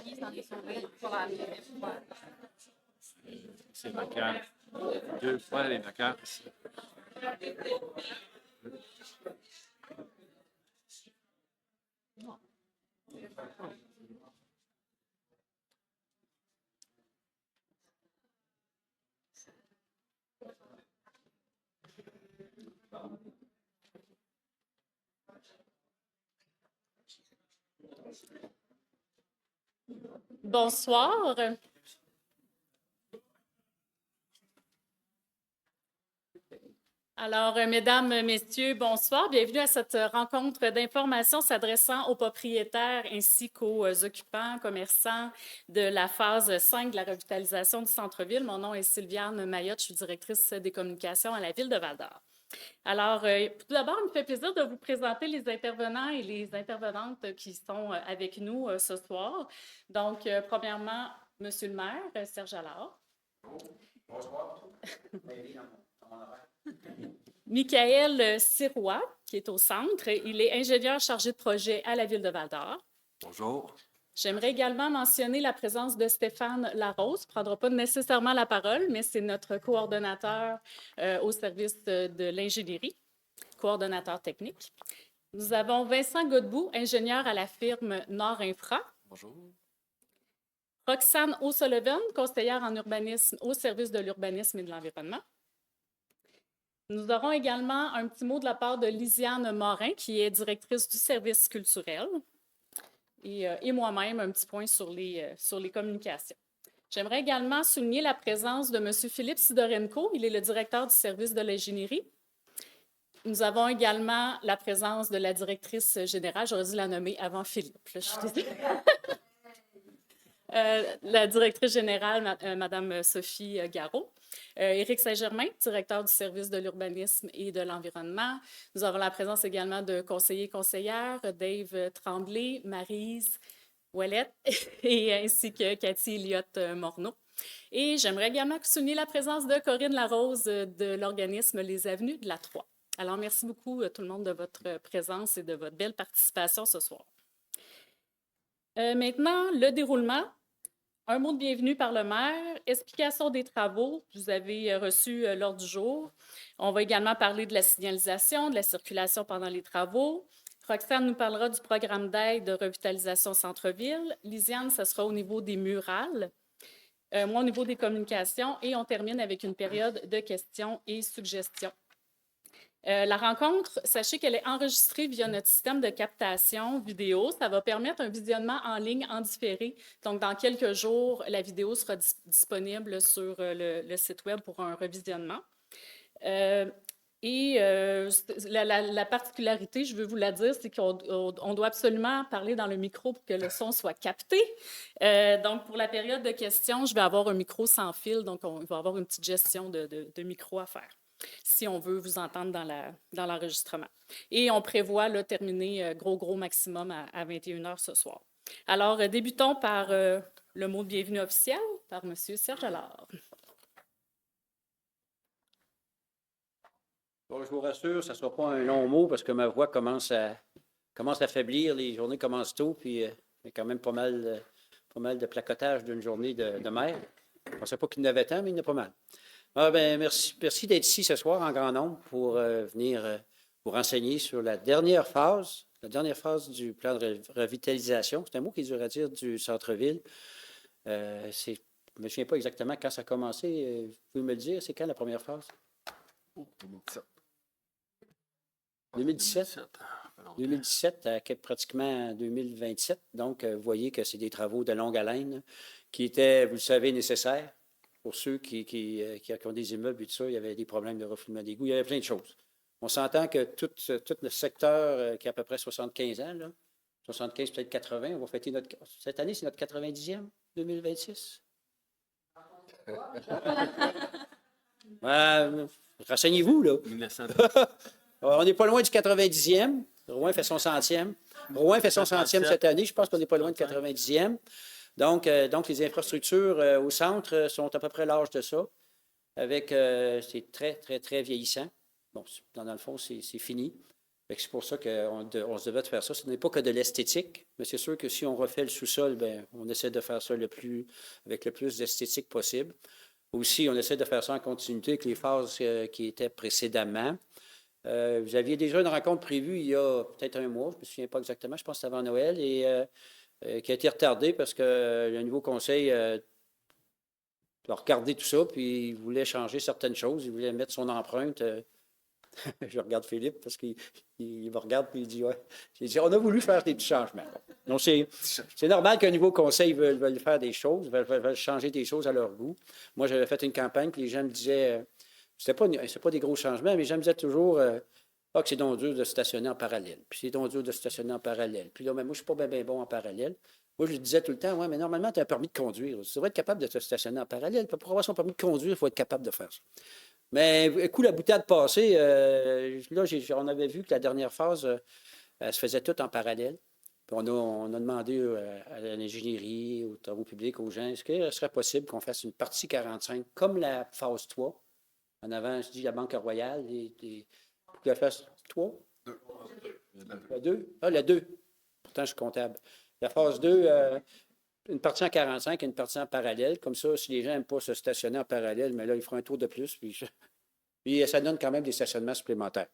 Marie s'en est sauvée pour la première fois. C'est marquant. 2 fois les vacances. Bonsoir. Alors, mesdames, messieurs, bonsoir. Bienvenue à cette rencontre d'information s'adressant aux propriétaires ainsi qu'aux occupants, commerçants de la phase 5 de la revitalisation du centre-ville. Mon nom est Sylviane Mayotte, je suis directrice des communications à la Ville de Val-d'Or. Alors, tout d'abord, il me fait plaisir de vous présenter les intervenants et les intervenantes qui sont avec nous ce soir. Donc, premièrement, Monsieur le maire, Serge Allard. Bonsoir. Michael Sirois, qui est au centre. Il est ingénieur chargé de projet à la Ville de Val-d'Or. Bonjour. J'aimerais également mentionner la présence de Stéphane Larose. Il ne prendra pas nécessairement la parole, mais c'est notre coordonnateur au service de l'ingénierie, coordonnateur technique. Nous avons Vincent Godbout, ingénieur à la firme Nord Infra. Bonjour. Roxane O'Sullivan, conseillère en urbanisme au service de l'urbanisme et de l'environnement. Nous aurons également un petit mot de la part de Lisiane Morin, qui est directrice du service culturel, et moi-même, un petit point sur les communications. J'aimerais également souligner la présence de M. Philippe Sidorenko. Il est le directeur du service de l'ingénierie. Nous avons également la présence de la directrice générale, j'aurais dû la nommer avant Philippe. Là, je suis désolée. La directrice générale, Mme Sophie Garot. Éric Saint-Germain, directeur du service de l'urbanisme et de l'environnement. Nous avons la présence également de conseillers et conseillères, Dave Tremblay, Maryse Ouellette, et ainsi que Cathy Elliott-Morneau. Et j'aimerais également souligner la présence de Corinne Larose de l'organisme Les Avenues de la Troie. Alors, merci beaucoup tout le monde de votre présence et de votre belle participation ce soir. Maintenant, le déroulement. Un mot de bienvenue par le maire, explication des travaux, vous avez reçu l'ordre du jour. On va également parler de la signalisation, de la circulation pendant les travaux. Roxane nous parlera du programme d'aide de revitalisation centre-ville. Lisiane, ce sera au niveau des murales. Moi, au niveau des communications. Et on termine avec une période de questions et suggestions. La rencontre, sachez qu'elle est enregistrée via notre système de captation vidéo. Ça va permettre un visionnement en ligne en différé. Donc, dans quelques jours, la vidéo sera disponible sur le site Web pour un revisionnement. La particularité, je veux vous la dire, c'est qu'on doit absolument parler dans le micro pour que le son soit capté. Donc, pour la période de questions, je vais avoir un micro sans fil, donc on va avoir une petite gestion de micro à faire, si on veut vous entendre dans l'enregistrement. Et on prévoit terminer gros maximum à 21h ce soir. Alors, débutons par le mot de bienvenue officiel par M. Serge Allard. Bon, je vous rassure, ça ne sera pas un long mot parce que ma voix commence à faiblir. Les journées commencent tôt, puis il y a quand même pas mal de placotage d'une journée de mer. Je ne pensais pas qu'il y en avait tant, mais il y en a pas mal. Merci d'être ici ce soir en grand nombre pour venir vous renseigner sur la dernière phase du plan de revitalisation. C'est un mot qui est dur à dire du centre-ville. Je ne me souviens pas exactement quand ça a commencé. Vous pouvez me le dire, c'est quand la première phase? 2017. 2017? 2017 à pratiquement 2027. Donc, vous voyez que c'est des travaux de longue haleine qui étaient, vous le savez, nécessaires. Pour ceux qui ont des immeubles et tout ça, il y avait des problèmes de refoulement d'égout. Il y avait plein de choses. On s'entend que tout le secteur qui a à peu près 75 ans, là, 75, peut-être 80, on va fêter cette année, c'est notre 90e, 2026. Renseignez-vous, là. 1900. On n'est pas loin du 90e. Rouen fait son 100e. Rouen fait son 100e cette année. Je pense qu'on n'est pas loin du 90e. Donc, les infrastructures au centre sont à peu près l'âge de ça. C'est très, très, très vieillissant. Bon, dans le fond, c'est fini. Fait que c'est pour ça qu'on se devait de faire ça. Ce n'est pas que de l'esthétique, mais c'est sûr que si on refait le sous-sol, ben, on essaie de faire ça avec le plus d'esthétique possible. Aussi, on essaie de faire ça en continuité avec les phases qui étaient précédemment. Vous aviez déjà une rencontre prévue il y a peut-être un mois, je ne me souviens pas exactement, je pense que c'était avant Noël, et qui a été retardée parce que le nouveau conseil a regardé tout ça, puis il voulait changer certaines choses, il voulait mettre son empreinte. Je regarde Philippe parce qu'il me regarde et il dit ouais. J'ai dit on a voulu faire des petits changements. Donc, c'est normal qu'un nouveau conseil veuille faire des choses, veulent changer des choses à leur goût. Moi, j'avais fait une campagne, puis les gens me disaient c'est pas des gros changements, mais les gens me disaient toujours que c'est donc dur de stationner en parallèle. Puis c'est donc dur de stationner en parallèle. Puis là, mais moi, je ne suis pas bien bon en parallèle. Moi, je disais tout le temps, ouais, mais normalement, tu as un permis de conduire. Tu devrais être capable de te stationner en parallèle. Pour avoir son permis de conduire, il faut être capable de faire ça. Mais, écoute, la boutade passée, là, on avait vu que la dernière phase, elle se faisait toute en parallèle. Puis on a demandé à l'ingénierie, aux travaux publics, aux gens, est-ce qu'il serait possible qu'on fasse une partie 45 comme la phase 3? En avant, je dis la Banque Royale, pour qu'elle fasse 3? 2. La 2? Ah, la 2. Pourtant, je suis comptable. La phase 2, une partie en 45 et une partie en parallèle. Comme ça, si les gens n'aiment pas se stationner en parallèle, mais là, ils feront un tour de plus. Puis ça donne quand même des stationnements supplémentaires.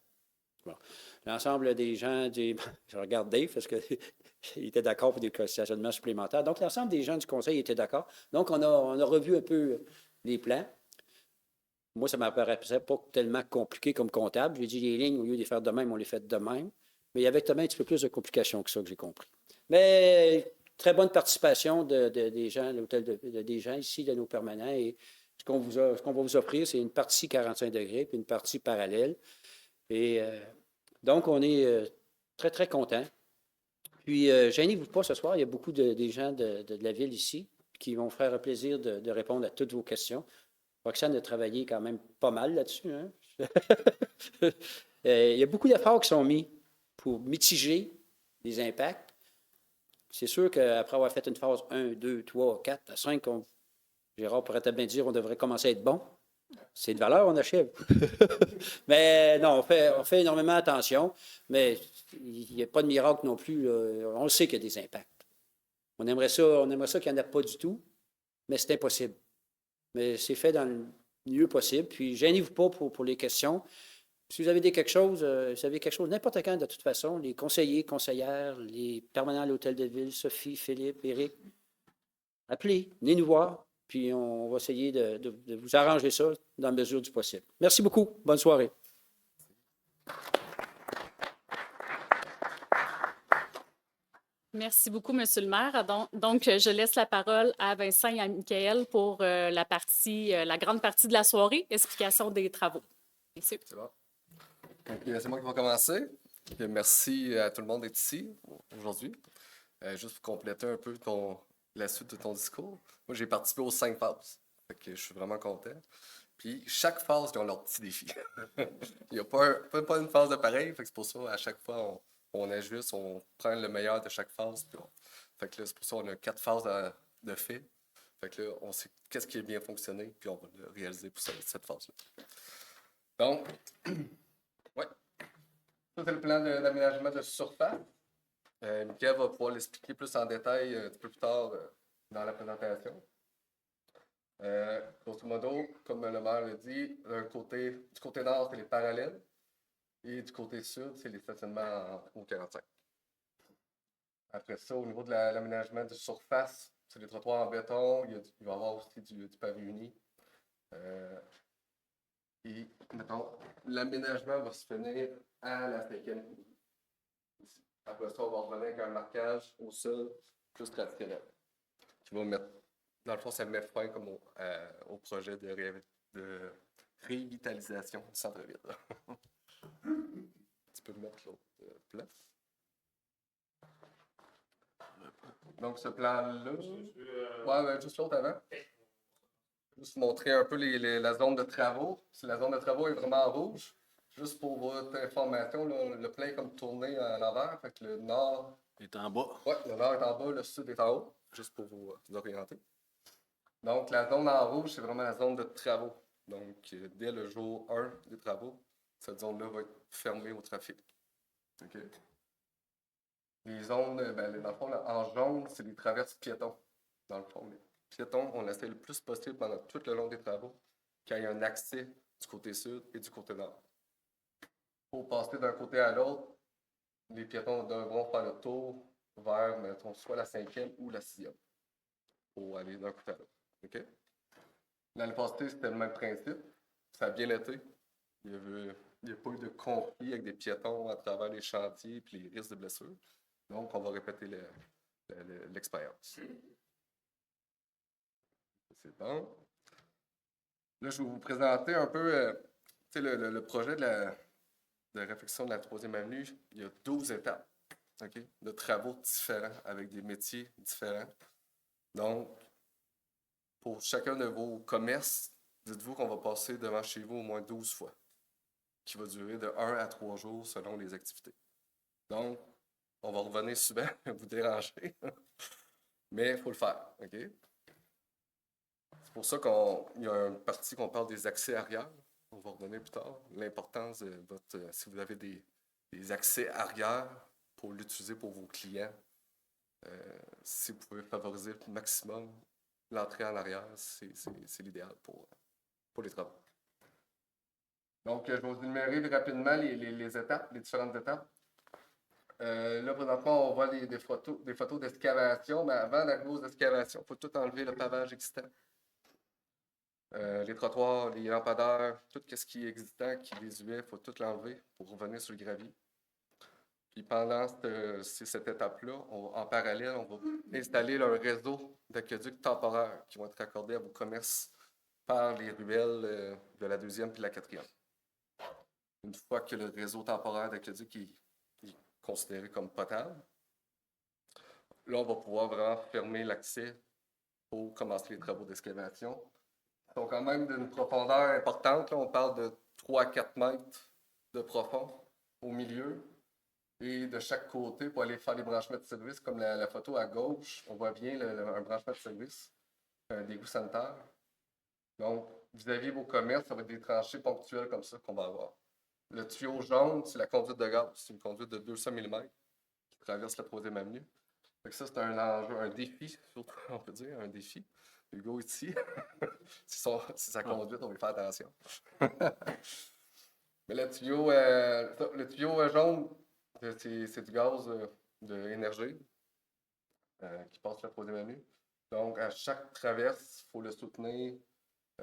Bon. L'ensemble des gens, je regarde Dave parce qu'il était d'accord pour des stationnements supplémentaires. Donc, l'ensemble des gens du conseil étaient d'accord. Donc, on a revu un peu les plans. Moi, ça ne m'apparaissait pas tellement compliqué comme comptable. J'ai dit les lignes, au lieu de les faire de même, on les fait de même. Mais il y avait quand même un petit peu plus de complications que ça que j'ai compris. Mais très bonne participation des gens, des gens ici, de nos permanents. Et ce qu'on va vous offrir, c'est une partie 45 degrés puis une partie parallèle. Et donc, on est très, très contents. Puis, gênez-vous pas ce soir, il y a beaucoup des gens de la ville ici qui vont faire un plaisir de répondre à toutes vos questions. Roxane a travaillé quand même pas mal là-dessus. Hein? Il y a beaucoup d'efforts qui sont mis pour mitiger les impacts. C'est sûr qu'après avoir fait une phase 1, 2, 3, 4, 5, Gérard pourrait bien dire qu'on devrait commencer à être bon. C'est de valeur, on achève. Mais non, on fait énormément attention, mais il n'y a pas de miracle non plus. Là. On sait qu'il y a des impacts. On aimerait ça qu'il n'y en ait pas du tout, mais c'est impossible. Mais c'est fait dans le mieux possible. Puis, gênez-vous pas pour les questions. Si vous avez quelque chose, n'importe quand, de toute façon, les conseillers, conseillères, les permanents à l'Hôtel de Ville, Sophie, Philippe, Éric, appelez, venez nous voir, puis on va essayer de vous arranger ça dans la mesure du possible. Merci beaucoup. Bonne soirée. Merci beaucoup, M. le maire. Donc, je laisse la parole à Vincent et à Michael pour la grande partie de la soirée, explication des travaux. Messieurs. C'est bon. C'est moi qui vais commencer. Merci à tout le monde d'être ici aujourd'hui. Juste pour compléter un peu la suite de ton discours. Moi, j'ai participé aux 5 phases. Fait que je suis vraiment content. Puis chaque phase, ils ont leur petit défi. Il n'y a pas une phase de pareil. Fait que c'est pour ça, à chaque fois, on ajuste, on prend le meilleur de chaque phase. Puis fait que là, c'est pour ça qu'on a 4 phases de fait. Fait que là, on sait qu'est-ce qui a bien fonctionné, puis on va le réaliser pour cette phase-là. Donc, ouais. Ça, c'est le plan d'aménagement de surface. Michael va pouvoir l'expliquer plus en détail un petit peu plus tard dans la présentation. Grosso modo, comme le maire l'a dit, du côté nord, c'est les parallèles. Et du côté sud, c'est les stationnements au 45. Après ça, au niveau de l'aménagement de surface, c'est des trottoirs en béton. Il va y avoir aussi du pavé uni. Et, mettons, l'aménagement va se finir à la 5e. Après ça, on va revenir avec un marquage au sol plus traditionnel. Qui va mettre, dans le fond, ça met fin comme au projet de révitalisation du centre-ville. Tu peux mettre l'autre plan. Donc, ce plan-là. Ouais, juste l'autre avant. Juste montrer un peu la zone de travaux. La zone de travaux est vraiment en rouge. Juste pour votre information, là, le plan est comme tourné à l'envers. Fait que le nord est en bas. Oui, le nord est en bas, le sud est en haut. Juste pour vous orienter. Donc, la zone en rouge, c'est vraiment la zone de travaux. Donc, dès le jour 1 des travaux, cette zone-là va être fermée au trafic. OK? Les zones, dans le fond, là, en jaune, c'est les traverses piétons. Dans le fond, les piétons, on essaie le plus possible pendant tout le long des travaux qu'il y ait un accès du côté sud et du côté nord. Pour passer d'un côté à l'autre, les piétons devront faire le tour vers, mettons, soit la 5e ou la 6e pour aller d'un côté à l'autre. OK? L'année passée, c'était le même principe. Ça a bien été. Il n'y a pas eu de conflit avec des piétons à travers les chantiers et les risques de blessures. Donc, on va répéter l'expérience. C'est bon. Là, je vais vous présenter un peu le projet de réflexion de la 3e avenue. Il y a 12 étapes, OK, de travaux différents avec des métiers différents. Donc, pour chacun de vos commerces, dites-vous qu'on va passer devant chez vous au moins 12 fois, qui va durer de 1 à 3 jours selon les activités. Donc, on va revenir souvent vous déranger, mais il faut le faire, OK? C'est pour ça qu'il y a une partie qu'on parle des accès arrière. On va revenir plus tard. L'importance de si vous avez des accès arrière pour l'utiliser pour vos clients, si vous pouvez favoriser le maximum l'entrée en arrière, c'est l'idéal pour les travaux. Donc, je vais vous énumérer rapidement les étapes, les différentes étapes. Là, présentement, on voit des photos d'excavation, mais avant d'arriver aux excavations, il faut tout enlever le pavage existant. Les trottoirs, les lampadaires, tout ce qui est existant, qui est visuel, il faut tout l'enlever pour revenir sur le gravier. Puis pendant cette étape-là, en parallèle, on va installer un réseau d'aqueducs temporaires qui vont être raccordés à vos commerces par les ruelles de la 2e puis la 4e. Une fois que le réseau temporaire d'aqueducs est considéré comme potable, là, on va pouvoir vraiment fermer l'accès pour commencer les travaux d'excavation. Ils sont quand même d'une profondeur importante. Là, on parle de 3 à 4 mètres de profond au milieu. Et de chaque côté, pour aller faire les branchements de service, comme la photo à gauche, on voit bien un branchement de service, un dégoût sanitaire. Donc, vis-à-vis vos commerces, ça va être des tranchées ponctuelles comme ça qu'on va avoir. Le tuyau jaune, c'est la conduite de gaz. C'est une conduite de 200 mm qui traverse la 3e avenue. Fait que ça, c'est un enjeu, un défi, surtout, on peut dire, un défi. Hugo ici, c'est sa conduite, on va faire attention. Mais le tuyau jaune, c'est du gaz d'énergie qui passe la 3e avenue. Donc, à chaque traverse, il faut le soutenir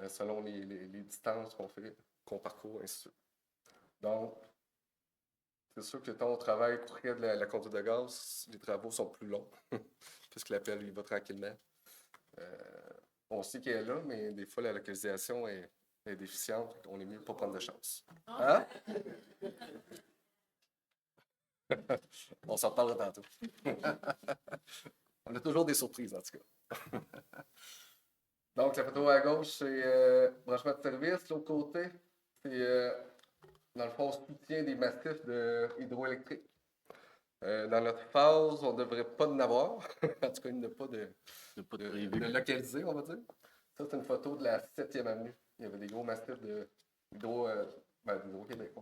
selon les distances qu'on parcourt, ainsi de suite. Donc, c'est sûr que quand on travaille près de la conduite de gaz, les travaux sont plus longs, puisque l'appel il va tranquillement. On sait qu'elle est là, mais des fois, la localisation est déficiente. On est mieux de ne pas prendre de chance. Hein? On s'en parlera tantôt. On a toujours des surprises, en tout cas. Donc, la photo à gauche, c'est branchement de service. L'autre côté, c'est, dans le fond, soutien des massifs hydroélectriques. Dans notre phase, on ne devrait pas en avoir. En tout cas, il n'y a pas de localisé, on va dire. Ça, c'est une photo de la 7e avenue. Il y avait des gros massifs d'Hydro-Québec,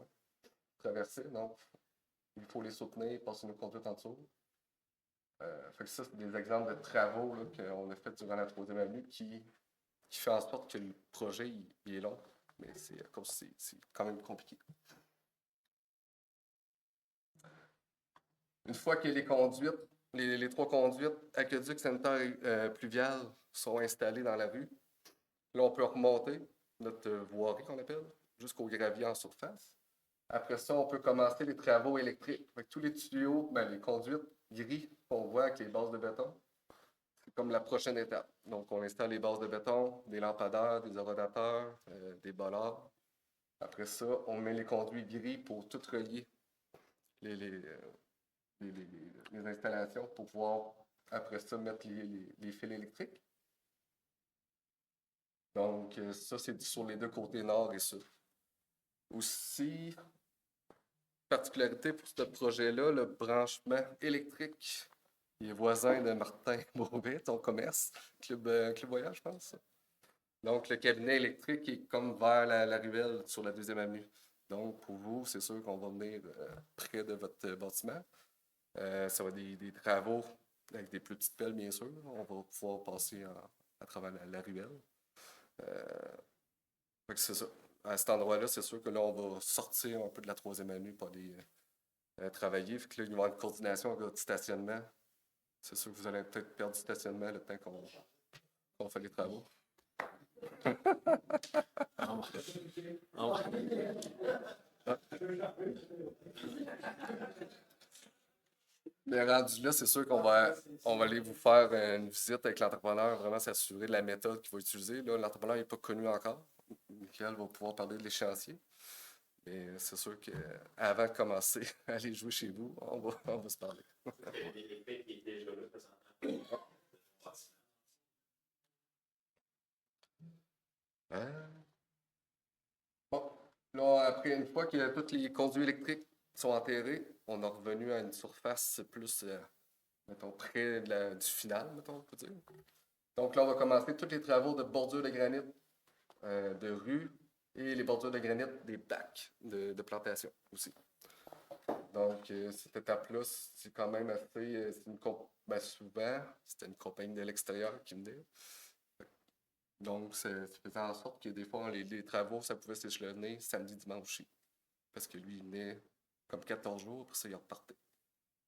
traversés. Donc, il faut les soutenir, passer une conduite en dessous. Fait que ça, c'est des exemples de travaux qu'on a fait durant la 3e avenue qui fait en sorte que le projet il est long, mais c'est quand même compliqué. Une fois que les conduites, les 3 conduites, aqueducs, sanitaires et pluviales sont installées dans la rue, là, on peut remonter notre voirie, qu'on appelle, jusqu'au gravier en surface. Après ça, on peut commencer les travaux électriques. Avec tous les tuyaux, les conduites gris qu'on voit avec les bases de béton, c'est comme la prochaine étape. Donc, on installe les bases de béton, des lampadaires, des aérodateurs, des bollards. Après ça, on met les conduits gris pour tout relier les installations pour pouvoir, après ça, mettre les fils électriques. Donc, ça, c'est sur les deux côtés nord et sud. Aussi, particularité pour ce projet-là, le branchement électrique. Il est voisin de Martin Beauvais, ton commerce, Club Voyage, je pense. Donc, le cabinet électrique est comme vers la ruelle sur la 2e avenue. Donc, pour vous, c'est sûr qu'on va venir près de votre bâtiment. Ça va être des travaux avec des plus petites pelles, bien sûr. On va pouvoir passer à travers la ruelle. Fait que c'est ça. À cet endroit-là, c'est sûr que là, on va sortir un peu de la troisième avenue pour aller travailler. Fait que là, il va y avoir une coordination avec votre stationnement. C'est sûr que vous allez peut-être perdre du stationnement le temps qu'on fait les travaux. Mais rendu là, c'est sûr qu'on va aller vous faire une visite avec l'entrepreneur, vraiment s'assurer de la méthode qu'il va utiliser. Là, l'entrepreneur n'est pas connu encore. Michael va pouvoir parler de l'échéancier. Mais c'est sûr qu'avant de commencer à aller jouer chez vous, on va se parler. Bon, là, après, une fois que tous les conduits électriques sont enterrés, on est revenu à une surface plus, mettons, près du final, mettons, on peut dire. Donc là, on va commencer tous les travaux de bordure de granit, de rue et les bordures de granit des bacs de plantation aussi. Donc, cette étape-là, c'est quand même assez. Souvent, c'était une compagnie de l'extérieur qui venait. Donc, ça faisait en sorte que des fois, les travaux, ça pouvait s'échelonner samedi, dimanche aussi. Parce que lui, il venait comme 14 jours, après ça, il repartait.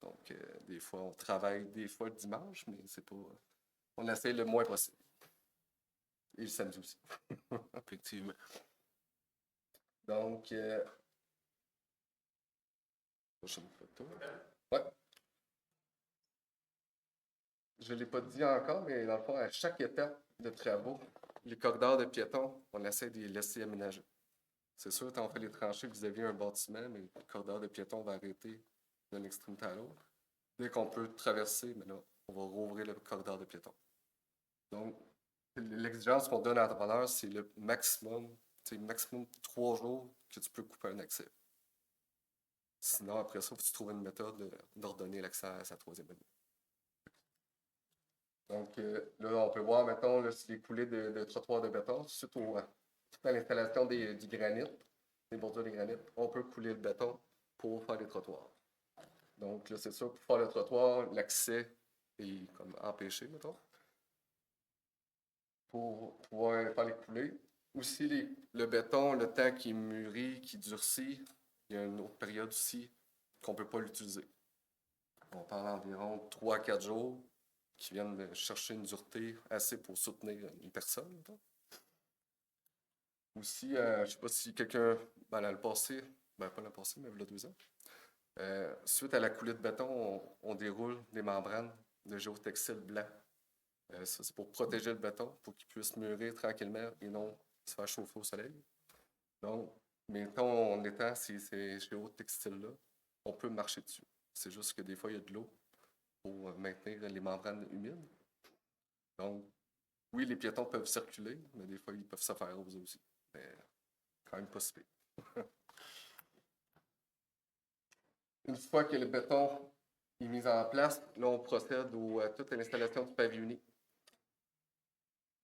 Donc, des fois, on travaille des fois le dimanche, mais c'est pas. On essaie le moins possible. Et le samedi aussi. Effectivement. Donc, prochaine photo. Ouais. Je ne l'ai pas dit encore, mais dans le fond, à chaque étape de travaux, les corridors de piétons, on essaie de les laisser aménager. C'est sûr, quand on fait les tranchées, vous aviez un bâtiment, mais le corridor de piétons va arrêter d'une extrémité à l'autre. Dès qu'on peut traverser, mais là, on va rouvrir le corridor de piétons. Donc, l'exigence qu'on donne à l'entrepreneur, c'est le maximum 3 jours que tu peux couper un accès. Sinon, après ça, il faut que tu trouves une méthode d'ordonner l'accès à sa troisième année. Donc, là, on peut voir, mettons, là, les coulées de trottoirs de béton, suite à l'installation du granit, des bordures de granit, on peut couler le béton pour faire les trottoirs. Donc, là, c'est sûr, pour faire le trottoir, l'accès est comme empêché, mettons, pour pouvoir faire les coulées. Aussi, le béton, le temps qui mûrit, qui durcit, il y a une autre période aussi qu'on ne peut pas l'utiliser. On parle d'environ 3 à 4 jours qui viennent chercher une dureté assez pour soutenir une personne. Mettons. Aussi, je ne sais pas si quelqu'un, dans le passé, pas le passé, mais il y a 2 ans, suite à la coulée de béton, on déroule des membranes de géotextile blanc. Ça, c'est pour protéger le béton, pour qu'il puisse mûrir tranquillement et non se faire chauffer au soleil. Donc, mettons, en étant ces géotextiles-là, on peut marcher dessus. C'est juste que des fois, il y a de l'eau pour maintenir les membranes humides. Donc, oui, les piétons peuvent circuler, mais des fois, ils peuvent se faire arroser aussi. Mais quand même pas si pire. Une fois que le béton est mis en place, là, on procède à toute l'installation du pavé uni.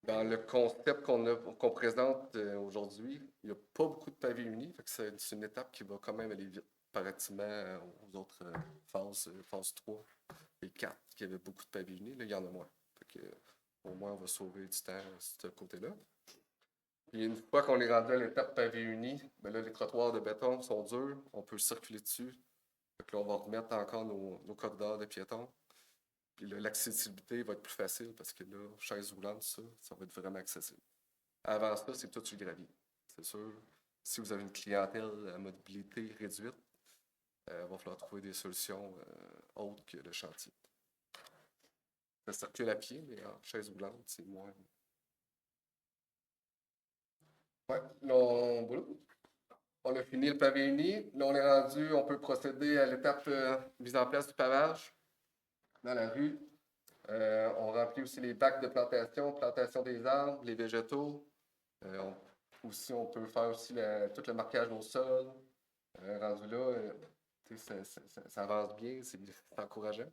Dans le concept qu'on présente aujourd'hui, il n'y a pas beaucoup de pavés unis, fait que c'est une étape qui va quand même aller vite, comparativement aux autres phase 3 et 4, qui avaient beaucoup de pavés unis. Là, il y en a moins. Fait que, au moins, on va sauver du temps de ce côté-là. Puis une fois qu'on est rendu à l'étape pavé uni, ben là, les trottoirs de béton sont durs, on peut circuler dessus. Fait que là, on va remettre encore nos corridors de piétons. Puis l'accessibilité va être plus facile parce que là, chaise roulante, ça va être vraiment accessible. Avant ça, c'est tout sur le gravier. C'est sûr, si vous avez une clientèle à mobilité réduite, il va falloir trouver des solutions autres que le chantier. Ça circule à pied, mais en chaise roulante, c'est moins. Ouais, là, on a fini le pavé uni. Là, on est rendu, on peut procéder à l'étape mise en place du pavage dans la rue. On remplit aussi les bacs de plantation des arbres, les végétaux. Aussi, on peut faire aussi tout le marquage au sol. Rendu là, ça avance bien, c'est encourageant.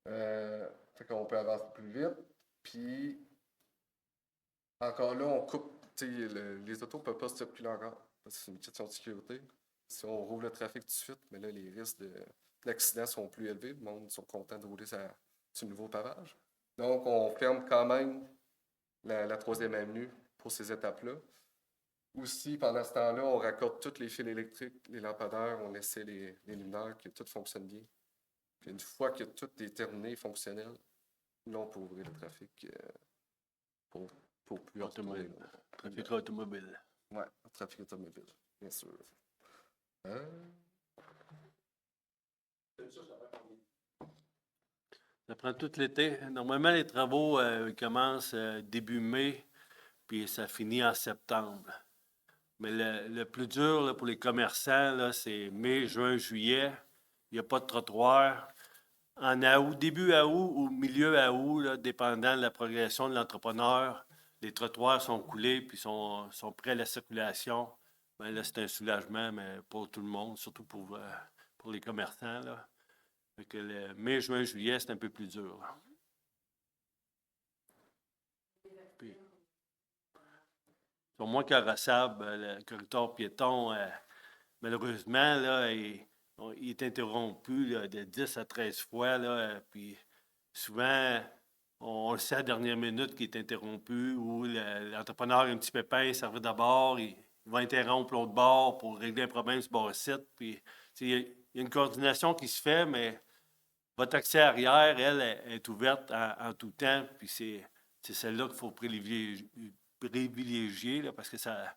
Fait qu'on peut avancer plus vite. Puis, encore là, on coupe. Les autos ne peuvent pas circuler encore. C'est une question de sécurité. Si on rouvre le trafic tout de suite, mais là, les risques d'accident sont plus élevés. Le monde sont contents de rouler sur le nouveau pavage. Donc, on ferme quand même la 3e avenue pour ces étapes-là. Aussi, pendant ce temps-là, on raccorde tous les fils électriques, les lampadaires, on essaie les luminaires, que tout fonctionne bien. Puis une fois que tout est terminé et fonctionnel, là, on peut ouvrir le trafic pour plus Automobile. retrouver. Trafic automobile. Oui, trafic automobile, bien sûr. Ça prend tout l'été. Normalement, les travaux commencent début mai, puis ça finit en septembre. Mais le plus dur là, pour les commerçants, là, c'est mai, juin, juillet. Il n'y a pas de trottoir. En août, début août ou milieu août, là, dépendant de la progression de l'entrepreneur, les trottoirs sont coulés puis sont prêts à la circulation. Ben là, c'est un soulagement, mais pour tout le monde, surtout pour les commerçants. Là. Fait que le mai, juin, juillet, c'est un peu plus dur. Là. Puis, ils sont moins carrossables. Le corridor piéton, malheureusement, là, il est interrompu là, de 10 à 13 fois. Là, puis souvent, on le sait à la dernière minute qu'il est interrompu ou l'entrepreneur a un petit pépin, il servait d'abord, il va interrompre l'autre bord pour régler un problème sur le bord-site. Puis, il y a une coordination qui se fait, mais votre accès arrière, elle, est ouverte en tout temps. Puis c'est celle-là qu'il faut privilégier là, parce que ça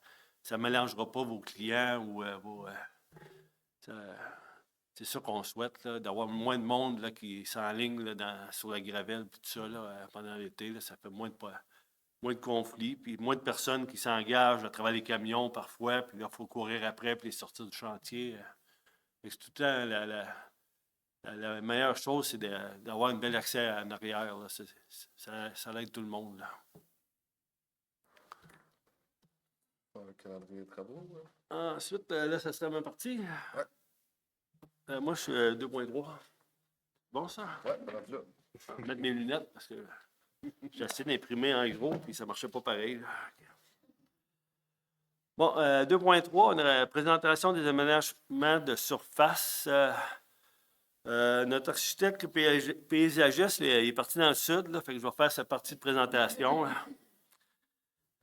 ne mélangera pas vos clients ou c'est ça qu'on souhaite, là, d'avoir moins de monde là, qui s'enligne là, sur la gravelle puis tout ça là, pendant l'été. Là, ça fait moins de conflits, puis moins de personnes qui s'engagent à travers les camions parfois, puis là, il faut courir après puis les sortir du chantier. C'est tout le temps la meilleure chose, c'est d'avoir un bel accès en arrière. Là. Ça aide tout le monde. Là. Le calendrier de travaux. Ensuite, là, ça serait ma partie. Ouais. Moi, je suis 2.3. Bon, ça? Oui, rendu là. Je vais mettre mes lunettes parce que j'ai essayé d'imprimer en gros puis ça ne marchait pas pareil. Là. Bon, 2.3, on a la présentation des aménagements de surface. Notre architecte paysagiste il est parti dans le sud, là, fait que je vais faire sa partie de présentation.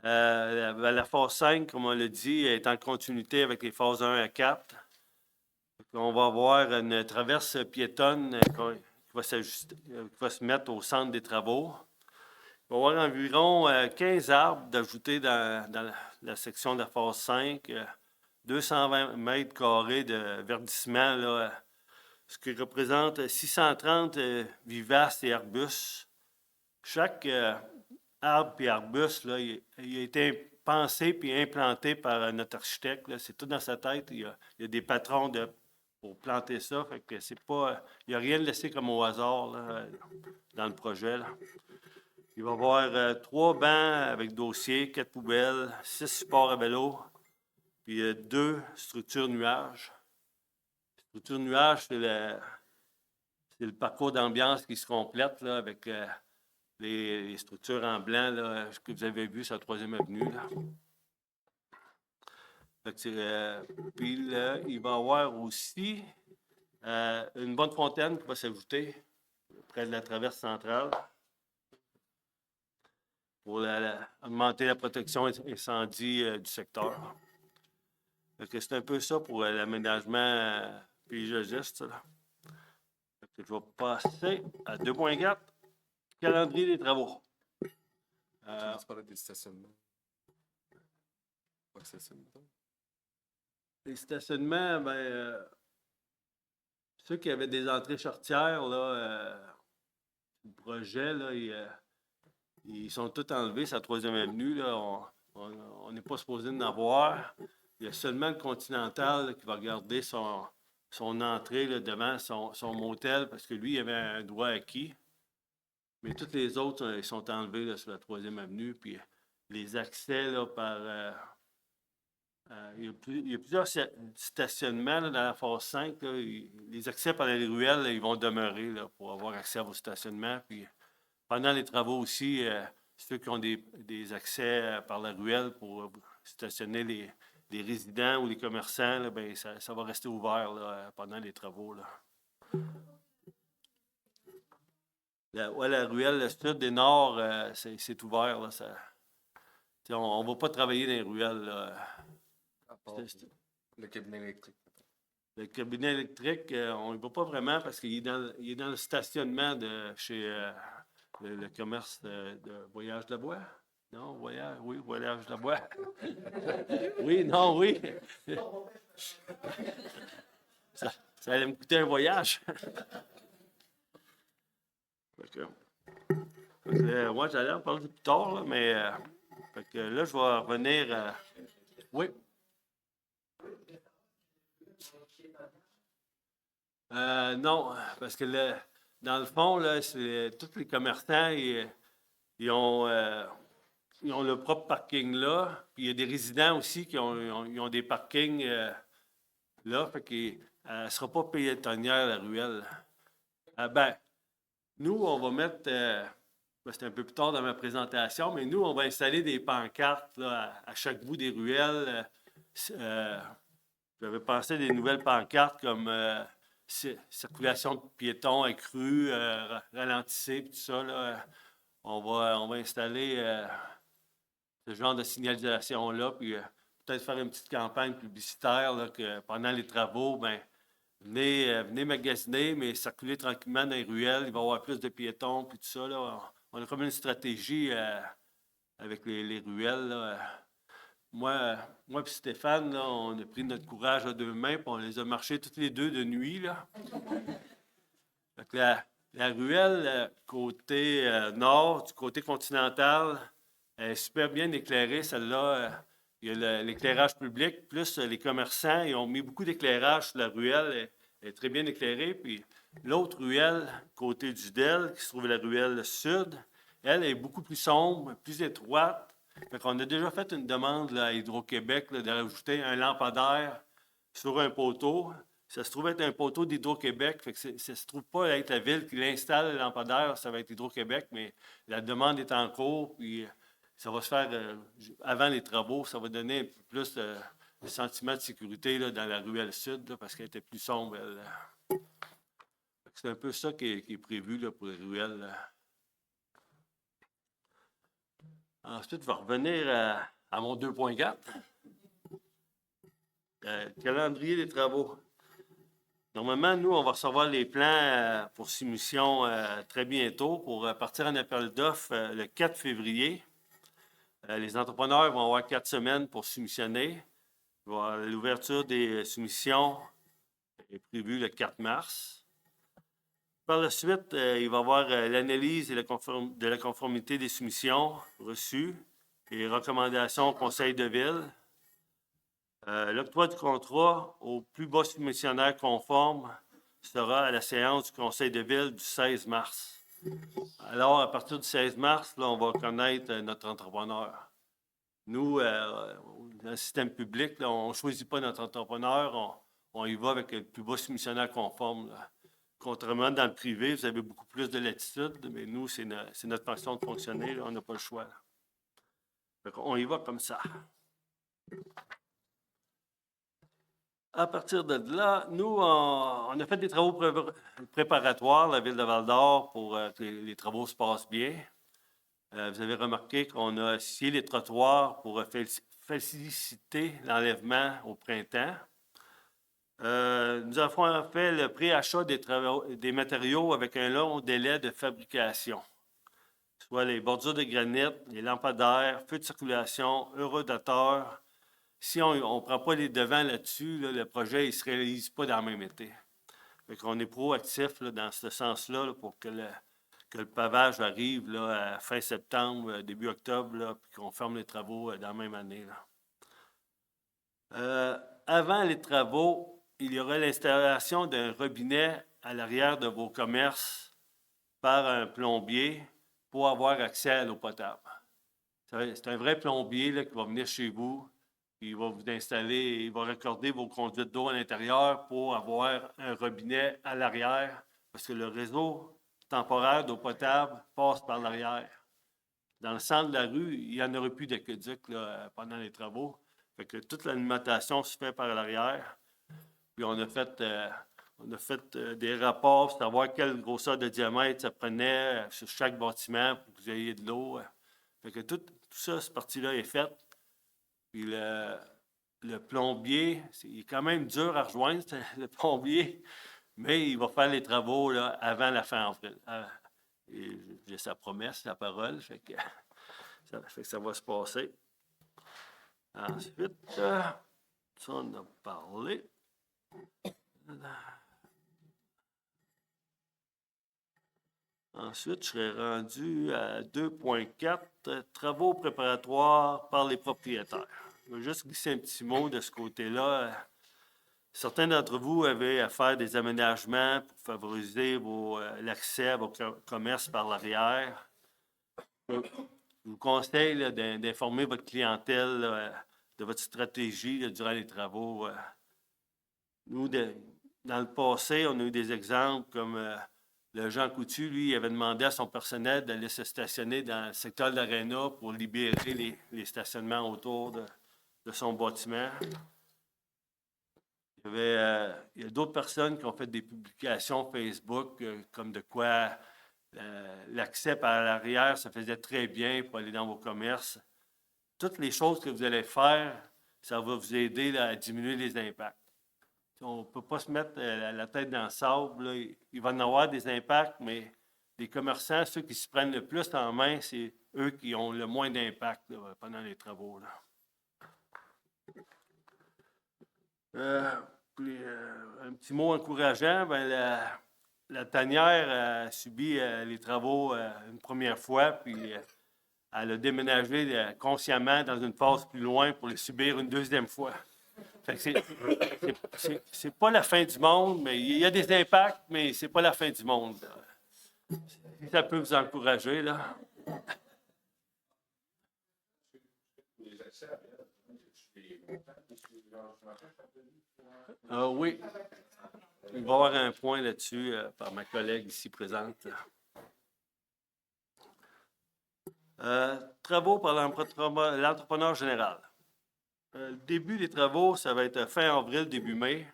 La phase 5, comme on l'a dit, est en continuité avec les phases 1 à 4. On va avoir une traverse piétonne qui va se mettre au centre des travaux. Il va y avoir environ 15 arbres d'ajouter dans la section de la phase 5, 220 mètres carrés de verdissement, là, ce qui représente 630 vivaces et arbustes. Chaque arbre et arbuste, là, il a été pensé puis implanté par notre architecte. Là. C'est tout dans sa tête. Il y a des patrons pour planter ça. Fait que c'est pas, il n'y a rien de laissé comme au hasard là, dans le projet. Là. Il va y avoir 3 bancs avec dossier, 4 poubelles, 6 supports à vélo, puis 2 structures nuages. Structure nuage, c'est le parcours d'ambiance qui se complète là, avec les structures en blanc là, que vous avez vu sur la 3e avenue. Là. Puis là, il va y avoir aussi une bonne fontaine qui va s'ajouter près de la traverse centrale pour augmenter la protection incendie du secteur. C'est un peu ça pour l'aménagement paysagiste. Je vais passer à 2.4, calendrier des travaux. Tu parlais des stationnements. Pas accessibles. Les stationnements, ceux qui avaient des entrées charretières, là, le projet, là, ils sont tous enlevés, c'est la 3e avenue. Là, on n'est pas supposé en avoir. Il y a seulement le Continental là, qui va garder son entrée là, devant son motel parce que lui, il avait un droit acquis. Mais tous les autres, ils sont enlevés là, sur la 3e avenue. Puis les accès là, il y a plusieurs stationnements là, dans la phase 5. Là, les accès par les ruelles, là, ils vont demeurer là, pour avoir accès à vos stationnements. Puis pendant les travaux aussi, ceux qui ont des accès par la ruelle pour stationner des résidents ou des commerçants, là, ben, ça va rester ouvert là, pendant les travaux. Là. La ruelle le sud et nord, c'est ouvert. Là, on ne va pas travailler dans les ruelles. Là. À part le cabinet électrique. Le cabinet électrique, on ne va pas vraiment parce qu'il est dans le stationnement de chez le commerce de Voyage de la Bois. Non, oui, Voyage de la Bois. Oui, non, oui. Ça allait me coûter un voyage. Moi, j'allais en parler plus tard, là, mais là, je vais revenir. Oui. Non, parce que dans le fond, là, tous les commerçants, ils ont leur propre parking là. Puis il y a des résidents aussi qui ont des parkings là. Fait qu'elle ne sera pas piétonnière, la ruelle. Nous, on va mettre, c'est un peu plus tard dans ma présentation, mais nous, on va installer des pancartes là, à chaque bout des ruelles. J'avais pensé à des nouvelles pancartes comme circulation de piétons accrue, ralentissez, tout ça. Là. On va installer ce genre de signalisation-là, puis peut-être faire une petite campagne publicitaire là, que pendant les travaux, ben, venez magasiner, mais circuler tranquillement dans les ruelles. Il va y avoir plus de piétons, puis tout ça. Là. On a comme une stratégie avec les ruelles. Là. Moi et Stéphane, là, on a pris notre courage à deux mains, puis on les a marchés toutes les deux de nuit. Là. Fait que la ruelle, côté nord, du côté continental, elle est super bien éclairée, celle-là. Il y a l'éclairage public, plus les commerçants, ils ont mis beaucoup d'éclairage sur la ruelle. Elle est très bien éclairée. Puis l'autre ruelle, côté du DEL, qui se trouve la ruelle sud, elle est beaucoup plus sombre, plus étroite. Fait qu'on a déjà fait une demande là, à Hydro-Québec de rajouter un lampadaire sur un poteau. Ça se trouve être un poteau d'Hydro-Québec. Fait que ça ne se trouve pas être la ville qui l'installe, le lampadaire, ça va être Hydro-Québec, mais la demande est en cours. Puis ça va se faire avant les travaux. Ça va donner un peu plus de sentiment de sécurité là, dans la ruelle sud, là, parce qu'elle était plus sombre. C'est un peu ça qui est prévu là, pour les ruelles. Là. Ensuite, je vais revenir à mon 2.4. Calendrier des travaux. Normalement, nous, on va recevoir les plans pour soumission très bientôt pour partir en appel d'offres le 4 février. Les entrepreneurs vont avoir 4 semaines pour soumissionner. L'ouverture des soumissions est prévue le 4 mars. Par la suite, il va y avoir l'analyse de la conformité des soumissions reçues et recommandations au Conseil de ville. L'octroi du contrat au plus bas soumissionnaire conforme sera à la séance du Conseil de ville du 16 mars. Alors, à partir du 16 mars, là, on va connaître notre entrepreneur. Nous, dans le système public, là, on ne choisit pas notre entrepreneur, on y va avec le plus bas soumissionnaire conforme. Là. Contrairement dans le privé, vous avez beaucoup plus de latitude, mais nous, c'est notre façon de fonctionner, là, on n'a pas le choix. On y va comme ça. À partir de là, nous, on a fait des travaux préparatoires, la Ville de Val-d'Or, pour que les travaux se passent bien. Vous avez remarqué qu'on a scié les trottoirs pour faciliter l'enlèvement au printemps. Nous avons fait le préachat des matériaux avec un long délai de fabrication, soit les bordures de granit, les lampadaires, feux de circulation, eurodateurs. Si on ne prend pas les devants là-dessus, là, le projet ne se réalise pas dans le même été. On est proactif là, dans ce sens-là là, pour que le pavage arrive là, à fin septembre, début octobre, puis qu'on ferme les travaux dans la même année. Là. Avant les travaux, il y aura l'installation d'un robinet à l'arrière de vos commerces par un plombier pour avoir accès à l'eau potable. C'est un vrai plombier là, qui va venir chez vous. Il va vous installer, il va raccorder vos conduites d'eau à l'intérieur pour avoir un robinet à l'arrière, parce que le réseau temporaire d'eau potable passe par l'arrière. Dans le centre de la rue, il n'y en aurait plus d'aqueduc pendant les travaux. Fait que toute l'alimentation se fait par l'arrière. Puis on a fait des rapports pour savoir quelle grosseur de diamètre ça prenait sur chaque bâtiment pour que vous ayez de l'eau. Fait que tout ça, cette partie-là est faite. Puis le plombier, il est quand même dur à rejoindre, le plombier, mais il va faire les travaux là, avant la fin avril. J'ai sa promesse, sa parole, fait que ça va se passer. Ensuite, ça on a parlé. Ensuite, je serais rendu à 2.4, travaux préparatoires par les propriétaires. Je vais juste glisser un petit mot de ce côté-là. Certains d'entre vous avaient à faire des aménagements pour favoriser l'accès à vos commerces par l'arrière. Je vous conseille là, d'informer votre clientèle de votre stratégie là, durant les travaux. Nous, dans le passé, on a eu des exemples comme le Jean Coutu, lui, il avait demandé à son personnel d'aller se stationner dans le secteur de l'aréna pour libérer les stationnements autour de son bâtiment. Il y a d'autres personnes qui ont fait des publications Facebook comme de quoi l'accès par l'arrière se faisait très bien pour aller dans vos commerces. Toutes les choses que vous allez faire, ça va vous aider là, à diminuer les impacts. On ne peut pas se mettre la tête dans le sable. Là. Il va y en avoir des impacts, mais les commerçants, ceux qui se prennent le plus en main, c'est eux qui ont le moins d'impact pendant les travaux. Là. Un petit mot encourageant, ben la tanière a subi les travaux une première fois, puis elle a déménagé consciemment dans une phase plus loin pour les subir une deuxième fois. Fait que c'est pas la fin du monde, mais il y a des impacts, mais c'est pas la fin du monde. Si ça peut vous encourager, là. Oui. Il va y avoir un point là-dessus par ma collègue ici présente. Travaux par l'entrepreneur général. Le début des travaux, ça va être fin avril, début mai.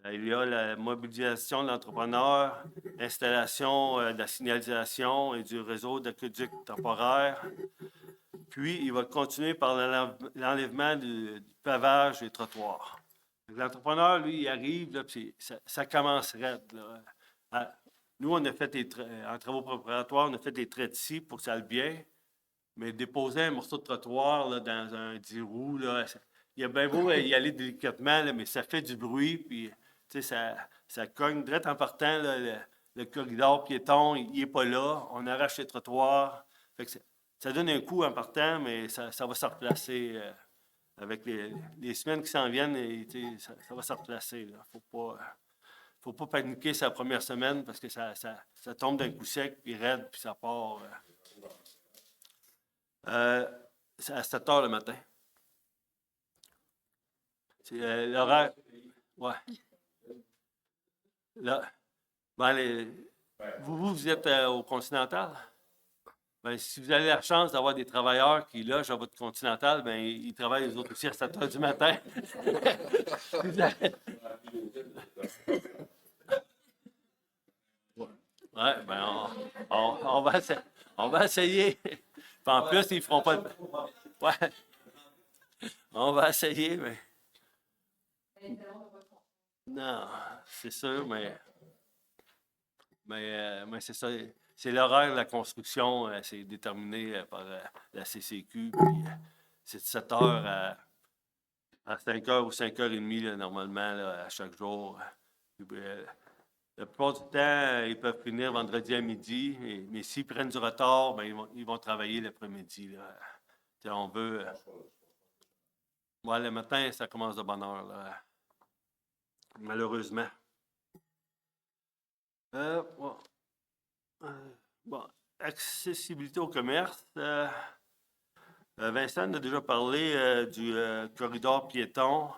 Il y a la mobilisation de l'entrepreneur, l'installation de la signalisation et du réseau d'aqueduc temporaire. Puis, il va continuer par l'enlèvement du pavage et trottoirs. L'entrepreneur, lui, il arrive, là, puis ça commence raide. Là. Nous, on a fait en travaux préparatoires, on a fait des traits ici pour que ça aille bien. Mais déposer un morceau de trottoir là, dans un 10 roues, là, il y a bien beau y aller délicatement, là, mais ça fait du bruit, puis ça cogne direct en partant. Là, le corridor piéton, il n'est pas là. On arrache les trottoirs. Fait que ça donne un coup en partant, mais ça va se replacer avec les semaines qui s'en viennent. Ça va se replacer. Il ne faut pas paniquer sa première semaine parce que ça tombe d'un coup sec, puis raide, puis ça part. C'est à 7 heures le matin. C'est l'horaire. Ouais. Là, vous êtes au Continental? Ben, si vous avez la chance d'avoir des travailleurs qui logent à votre Continental, ben, ils travaillent les autres aussi à 7 heures du matin. Ouais, ben, on va essayer. Puis en plus, ils ne feront pas de... Ouais. On va essayer, mais... Non, c'est sûr, mais c'est ça. C'est l'horaire de la construction, c'est déterminé par la CCQ. Puis c'est de 7 heures à 5 heures ou 5h30, là, normalement, là, à chaque jour. Puis, la plupart du temps, ils peuvent finir vendredi à midi, mais s'ils prennent du retard, ben, ils vont travailler l'après-midi. On veut. Ouais, le matin, ça commence de bonne heure, là. Malheureusement. Bon, accessibilité au commerce. Vincent a déjà parlé du corridor piéton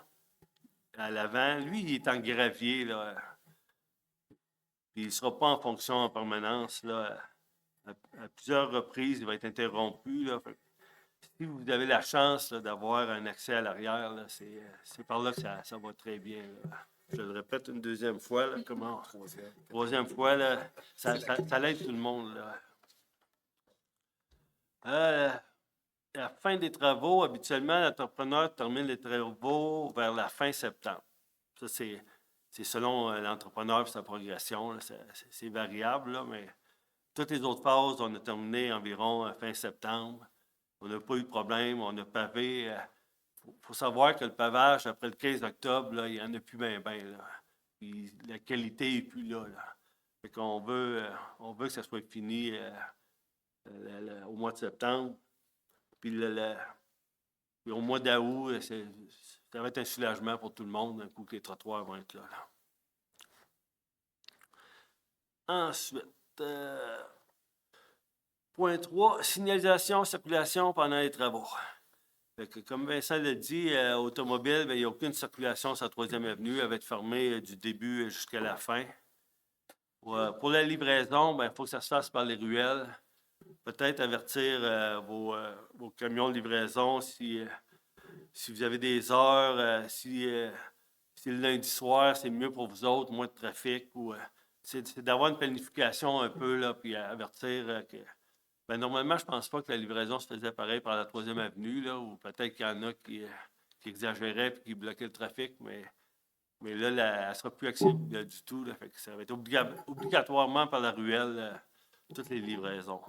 à l'avant. Lui, il est en gravier, là. Puis il ne sera pas en fonction en permanence, là. À plusieurs reprises, il va être interrompu, là. si vous avez la chance là, d'avoir un accès à l'arrière, là, c'est par là que ça va très bien. Là. Je le répète une deuxième fois, là, comment? Troisième fois, là, ça l'aide tout le monde. Là. À la fin des travaux, habituellement, l'entrepreneur termine les travaux vers la fin septembre. Ça, c'est selon l'entrepreneur et sa progression. Là, c'est variable, là, mais toutes les autres phases, on a terminé environ fin septembre. On n'a pas eu de problème, on a pavé. Faut savoir que le pavage, après le 15 octobre, là, il n'y en a plus bien. Puis la qualité n'est plus là. Fait qu'on veut que ça soit fini au mois de septembre. Puis, puis au mois d'août, ça va être un soulagement pour tout le monde, un coup que les trottoirs vont être là. Ensuite, point 3, signalisation, circulation pendant les travaux. Fait que, comme Vincent l'a dit, automobile, il n'y a aucune circulation sur la 3e avenue. Elle va être fermée du début jusqu'à la fin. Pour la livraison, il faut que ça se fasse par les ruelles. Peut-être avertir vos camions de livraison si vous avez des heures, si le lundi soir, c'est mieux pour vous autres, moins de trafic. C'est d'avoir une planification un peu, là, puis avertir que... normalement, je ne pense pas que la livraison se faisait pareil par la 3e avenue, là, ou peut-être qu'il y en a qui exagéraient et qui bloquaient le trafic, mais là, elle ne sera plus accessible du tout. Là, fait que ça va être obligatoirement par la ruelle, toutes les livraisons.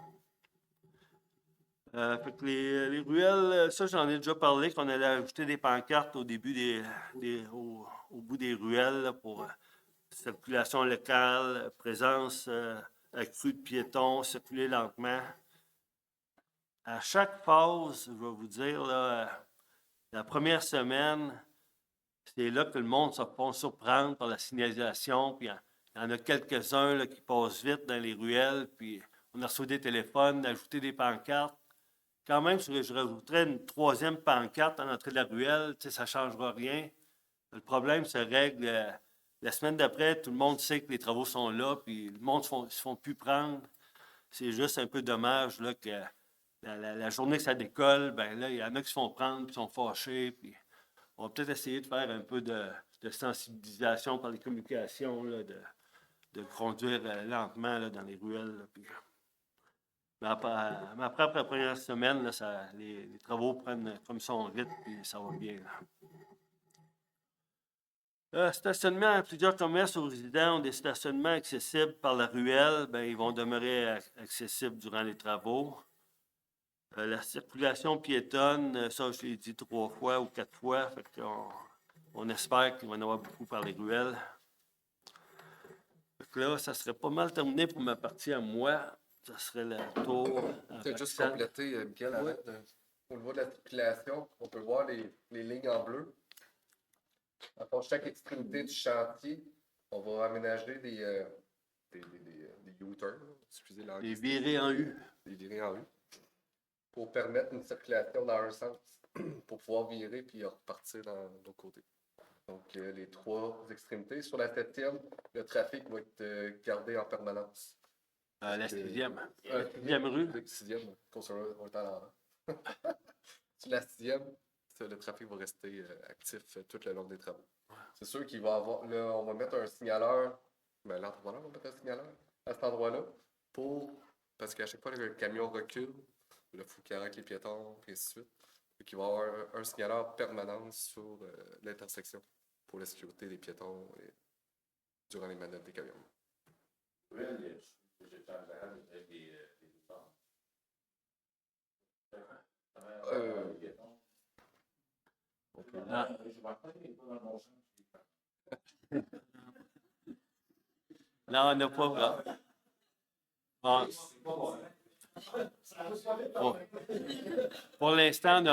Fait que les ruelles, ça, j'en ai déjà parlé, qu'on allait ajouter des pancartes au début au bout des ruelles là, pour circulation locale, présence accrue de piétons, circuler lentement. À chaque phase, je vais vous dire, là, la première semaine, c'est là que le monde se font surprendre par la signalisation. Puis il y en a quelques-uns là, qui passent vite dans les ruelles. Puis on a reçu des téléphones, ajouté des pancartes. Quand même, je rajouterais une 3e pancarte à l'entrée de la ruelle, ça ne changera rien. Le problème se règle la semaine d'après, tout le monde sait que les travaux sont là, puis le monde ne se font plus prendre. C'est juste un peu dommage là, que la journée que ça décolle, là, il y en a qui se font prendre, puis sont fâchés. Puis on va peut-être essayer de faire un peu de sensibilisation par les communications, là, de conduire lentement là, dans les ruelles. Là, puis, mais après la première semaine, là, les travaux prennent comme son rythme, puis ça va bien. Stationnement à plusieurs commerces aux résidents ont des stationnements accessibles par la ruelle. Ils vont demeurer accessibles durant les travaux. La circulation piétonne, ça, je l'ai dit 3 fois ou 4 fois. Fait on espère qu'il va y en avoir beaucoup par les ruelles. Fait que là, ça serait pas mal terminé pour ma partie à moi. Ça serait le tour. Peut-être juste compléter, Miguel, Oui. au niveau de la circulation, on peut voir les lignes en bleu. À chaque extrémité du chantier, on va aménager des U-turns, excusez Les virées en U. Des virées en U, pour permettre une circulation dans un sens, pour pouvoir virer puis repartir dans l'autre côté. Donc, les 3 extrémités. Sur la 7e, le trafic va être gardé en permanence. La 6e. 6e rue. La 6e, on est à l'envers. Sur la 6e, le trafic va rester actif tout le long des travaux. C'est sûr qu'il va avoir. Là, on va mettre un signaleur. L'entrepreneur va mettre un signaleur à cet endroit-là parce qu'à chaque fois que le camion recule, il faut qu'il arrête les piétons, et ainsi de suite. Donc, il va y avoir un signaleur permanent sur l'intersection pour la sécurité des piétons durant les manœuvres des camions. Non, on n'a pas. Bon. Pour l'instant,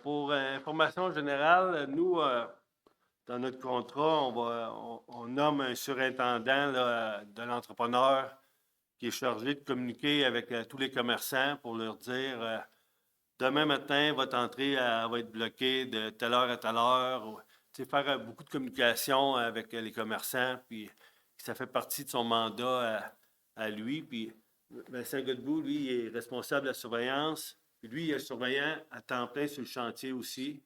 Pour information générale, nous, dans notre contrat, on nomme un surintendant là, de l'entrepreneur qui est chargé de communiquer avec tous les commerçants pour leur dire demain matin, votre entrée va être bloquée de telle heure à telle heure. Ou, tu sais, faire beaucoup de communication avec les commerçants, puis ça fait partie de son mandat à lui. Puis Vincent Godbout, lui, il est responsable de la surveillance. Puis lui, il est surveillant à temps plein sur le chantier aussi.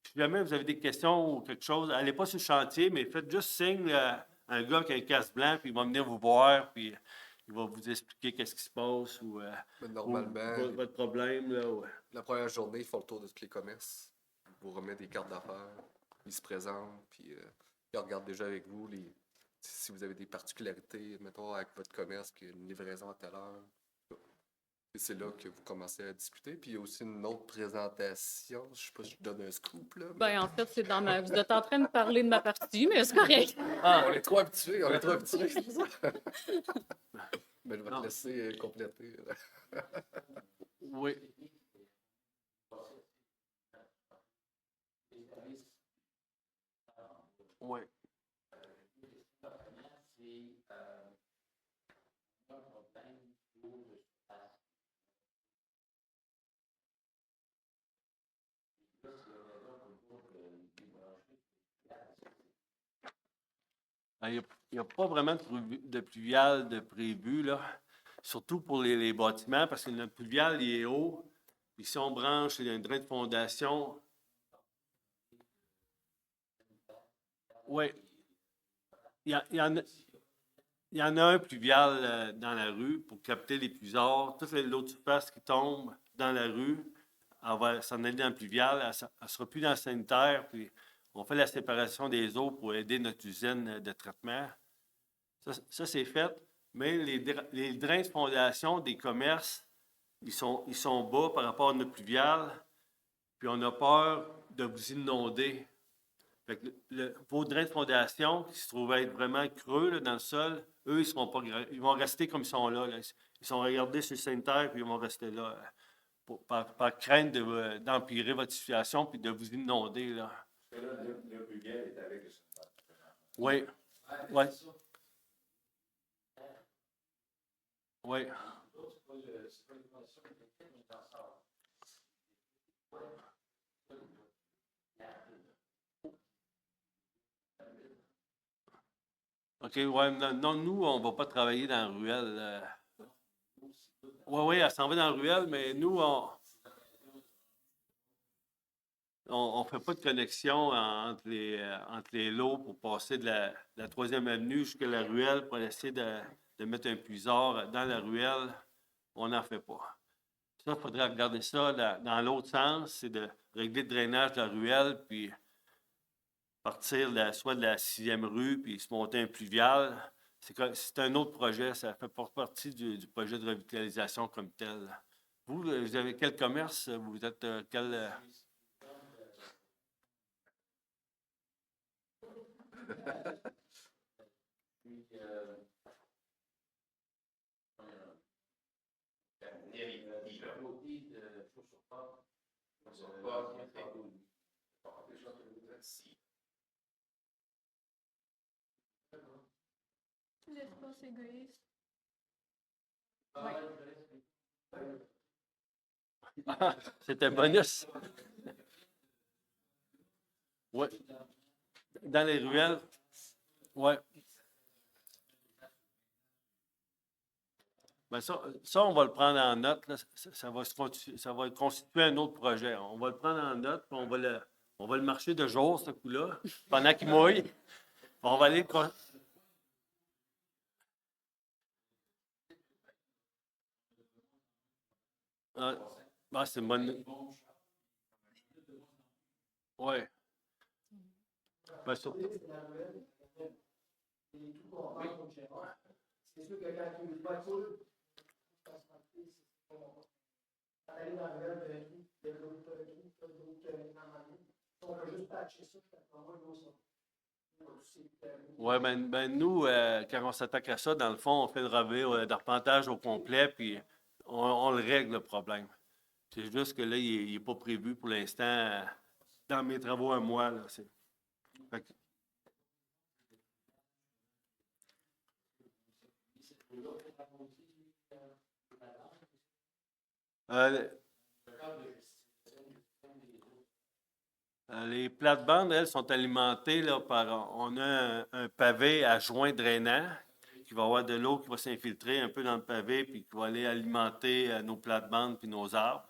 Si jamais vous avez des questions ou quelque chose, allez pas sur le chantier, mais faites juste signe là, à un gars avec un casque blanc, puis il va venir vous voir, puis il va vous expliquer qu'est-ce qui se passe ou, Mais ou normalement, votre problème. Là, ou, la première journée, ils font le tour de tous les commerces. Ils vous remettent des cartes d'affaires. Ils se présentent, puis ils regardent déjà avec vous si vous avez des particularités, mettons, avec votre commerce, qu'il y a une livraison à telle heure. Et c'est là que vous commencez à discuter. Puis il y a aussi une autre présentation. Je sais pas si je donne un scoop, là. Mais Ben, en fait, c'est dans ma. Vous êtes en train de parler de ma partie, mais c'est correct. on est trop habitués, on est trop habitués. C'est ça. Mais je vais te laisser compléter. Là. oui. Oui. Il n'y a pas vraiment de pluvial de prévu, là. Surtout pour les bâtiments, parce que le pluvial, il est haut. Puis si on branche, il y a un drain de fondation. Oui. Il y en a un pluvial dans la rue pour capter les pluviards. Toute l'eau de surface qui tombe dans la rue, elle va s'en aller dans le pluvial. Elle ne sera plus dans le sanitaire. Puis on fait la séparation des eaux pour aider notre usine de traitement. Ça c'est fait. Mais les drains de fondation des commerces, ils sont bas par rapport à notre pluvial. Puis on a peur de vous inonder. Fait que vos drains de fondation, qui se trouvaient être vraiment creux là, dans le sol, eux, ils vont rester comme ils sont là. Ils sont regardés sur le sanitaire, puis ils vont rester là. Par crainte d'empirer votre situation puis de vous inonder. Là. Le pluvial est avec le sanitaire. Oui. Oui. Oui. OK, ouais, non, nous, on ne va pas travailler dans la ruelle. Oui, elle s'en va dans la ruelle, mais nous, on ne fait pas de connexion entre les lots pour passer de la 3e avenue jusqu'à la ruelle pour essayer de mettre un puisard dans la ruelle. On n'en fait pas. Ça, il faudrait regarder ça dans l'autre sens, c'est de régler le drainage de la ruelle, puis partir soit de la 6e rue, puis se monter un pluvial. C'est un autre projet, ça fait pas partie du projet de revitalisation comme tel. Vous avez quel commerce? Vous êtes quel... L'espace égoïste. C'est un bonus. Oui. Dans les ruelles. Oui. Ben ça, on va le prendre en note. Là. Ça va constituer un autre projet. On va le prendre en note, puis on va le marcher de jour, ce coup-là, pendant qu'il mouille. On va aller... c'est une bonne... Oui. Ben, surtout... C'est sûr que quand il y a une voiture, aller dans le rêve de l'autre, on peut juste patcher ça, moi, ils vont ça. Oui, nous, quand on s'attaque à ça, dans le fond, on fait le relevé d'arpentage au complet, puis on le règle, le problème. C'est juste que là, il n'est pas prévu pour l'instant dans mes travaux à moi. Là, fait que- Euh, les plates-bandes, elles, sont alimentées là, par... On a un pavé à joint drainant qui va avoir de l'eau qui va s'infiltrer un peu dans le pavé puis qui va aller alimenter nos plates-bandes puis nos arbres.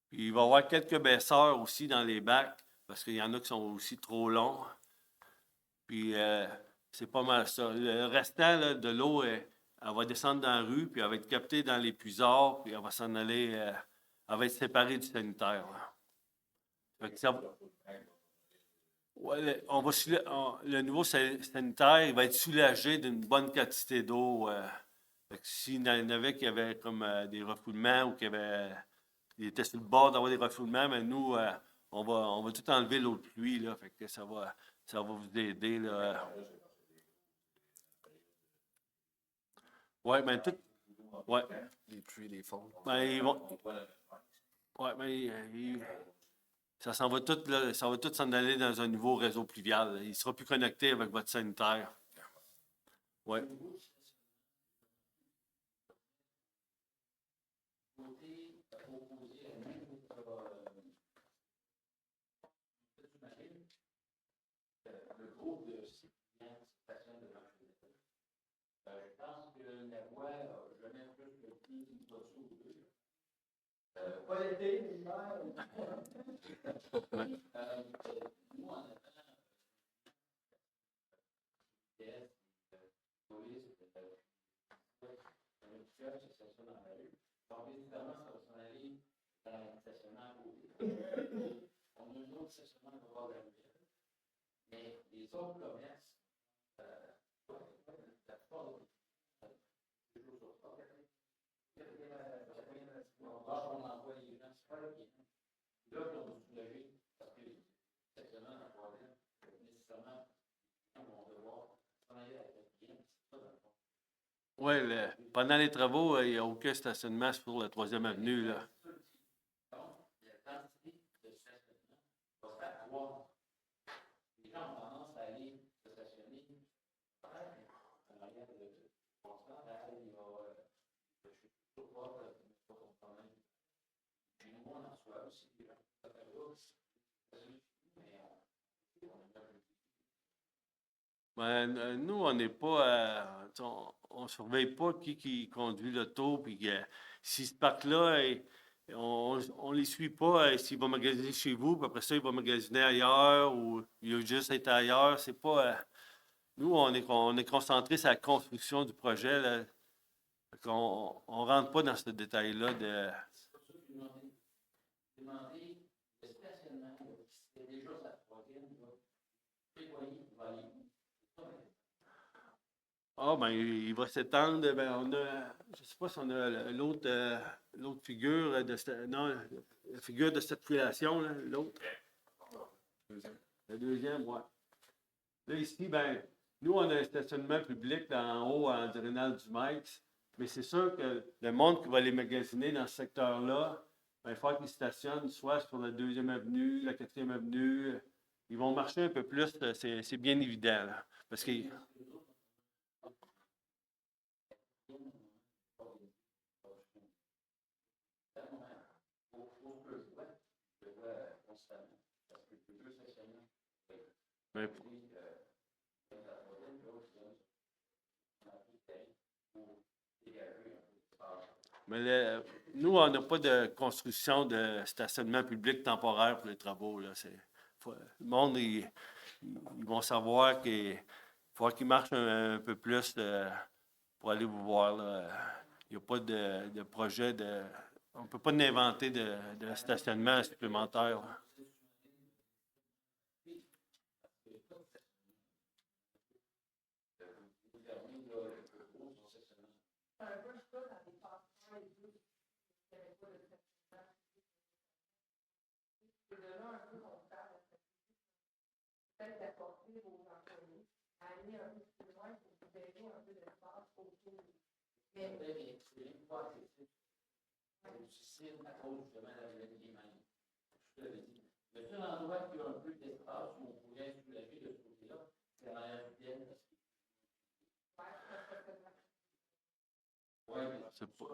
Puis il va y avoir quelques baisseurs aussi dans les bacs parce qu'il y en a qui sont aussi trop longs. Puis c'est pas mal ça. Le restant là, de l'eau, elle va descendre dans la rue puis elle va être captée dans les puisards puis elle va s'en aller... elle va être séparée du sanitaire. Là. Fait que ça, ouais, le nouveau sanitaire, il va être soulagé d'une bonne quantité d'eau. Fait que s'il y en avait qui avaient comme des refoulements ou il était sur le bord d'avoir des refoulements, mais nous, on va tout enlever l'eau de pluie, là. Fait que ça va vous aider, là. Oui, bien tout. Ouais. Les pluies, les fonds. Ben, ils vont. Ouais, ça s'en va tout, là, ça va tout s'en aller dans un nouveau réseau pluvial. Là. Il sera plus connecté avec votre sanitaire. Oui. Pas l'été, l'hiver. Oui, pendant les travaux, il n'y a aucun stationnement sur la 3e avenue, là. Ben, nous, on n'est pas, on surveille pas qui conduit l'auto, puis si ce parc-là, on les suit pas, s'il va magasiner chez vous, puis après ça, il va magasiner ailleurs, ou il va juste être ailleurs, c'est pas, nous, on est concentré sur la construction du projet, là. Fait qu'on on rentre pas dans ce détail-là de... Ah, ben, il va s'étendre. Ben, on a, je sais pas si on a l'autre figure non, la figure de circulation, là, l'autre. La deuxième, ouais. Là, ici, ben, nous, on a un stationnement public là, en haut, en diagonale du Meix. Mais c'est sûr que le monde qui va les magasiner dans ce secteur-là, ben, il faut qu'ils stationnent soit sur la 2e avenue, la 4e avenue. Ils vont marcher un peu plus, c'est bien évident, là, parce que... Ben, mais nous, on n'a pas de construction de stationnement public temporaire pour les travaux. Là. Le monde, ils vont savoir qu'il faut qu'ils marchent un peu plus pour aller vous voir. Là. Il n'y a pas de projet de... On ne peut pas inventer de stationnement supplémentaire. Là. C'est de là un peu qu'on parle, peut-être d'apporter vos enfants. aller un peu plus loin pour libérer un peu d'espace autour. Mais difficile à cause justement de la maladie des mains. Je te l'avais dit. Le seul endroit qui a un peu d'espace où on pourrait soulager de ce côté-là, c'est en arrière du pied. Oui, mais C'est pas...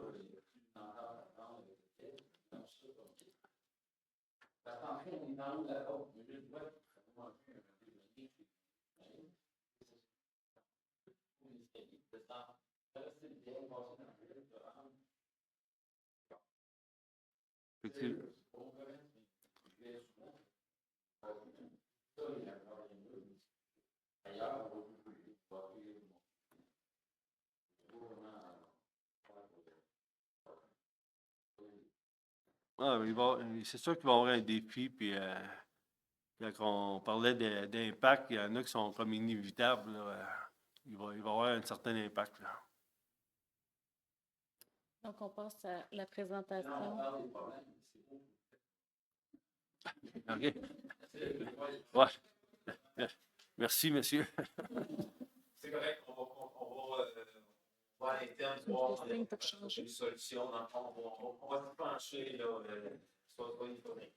parce qu'en fait, on est dans l'eau de la côte. Mais je dois vraiment un peu Ah, c'est sûr qu'il va y avoir un défi, puis quand on parlait d'impact, il y en a qui sont comme inévitables, là, il va y avoir un certain impact, là. Donc, on passe à la présentation. OK. Ouais. Merci, monsieur. C'est correct, on va à l'interne voir une solution. Dans le fond, on va se pencher, là, soit il faut vraiment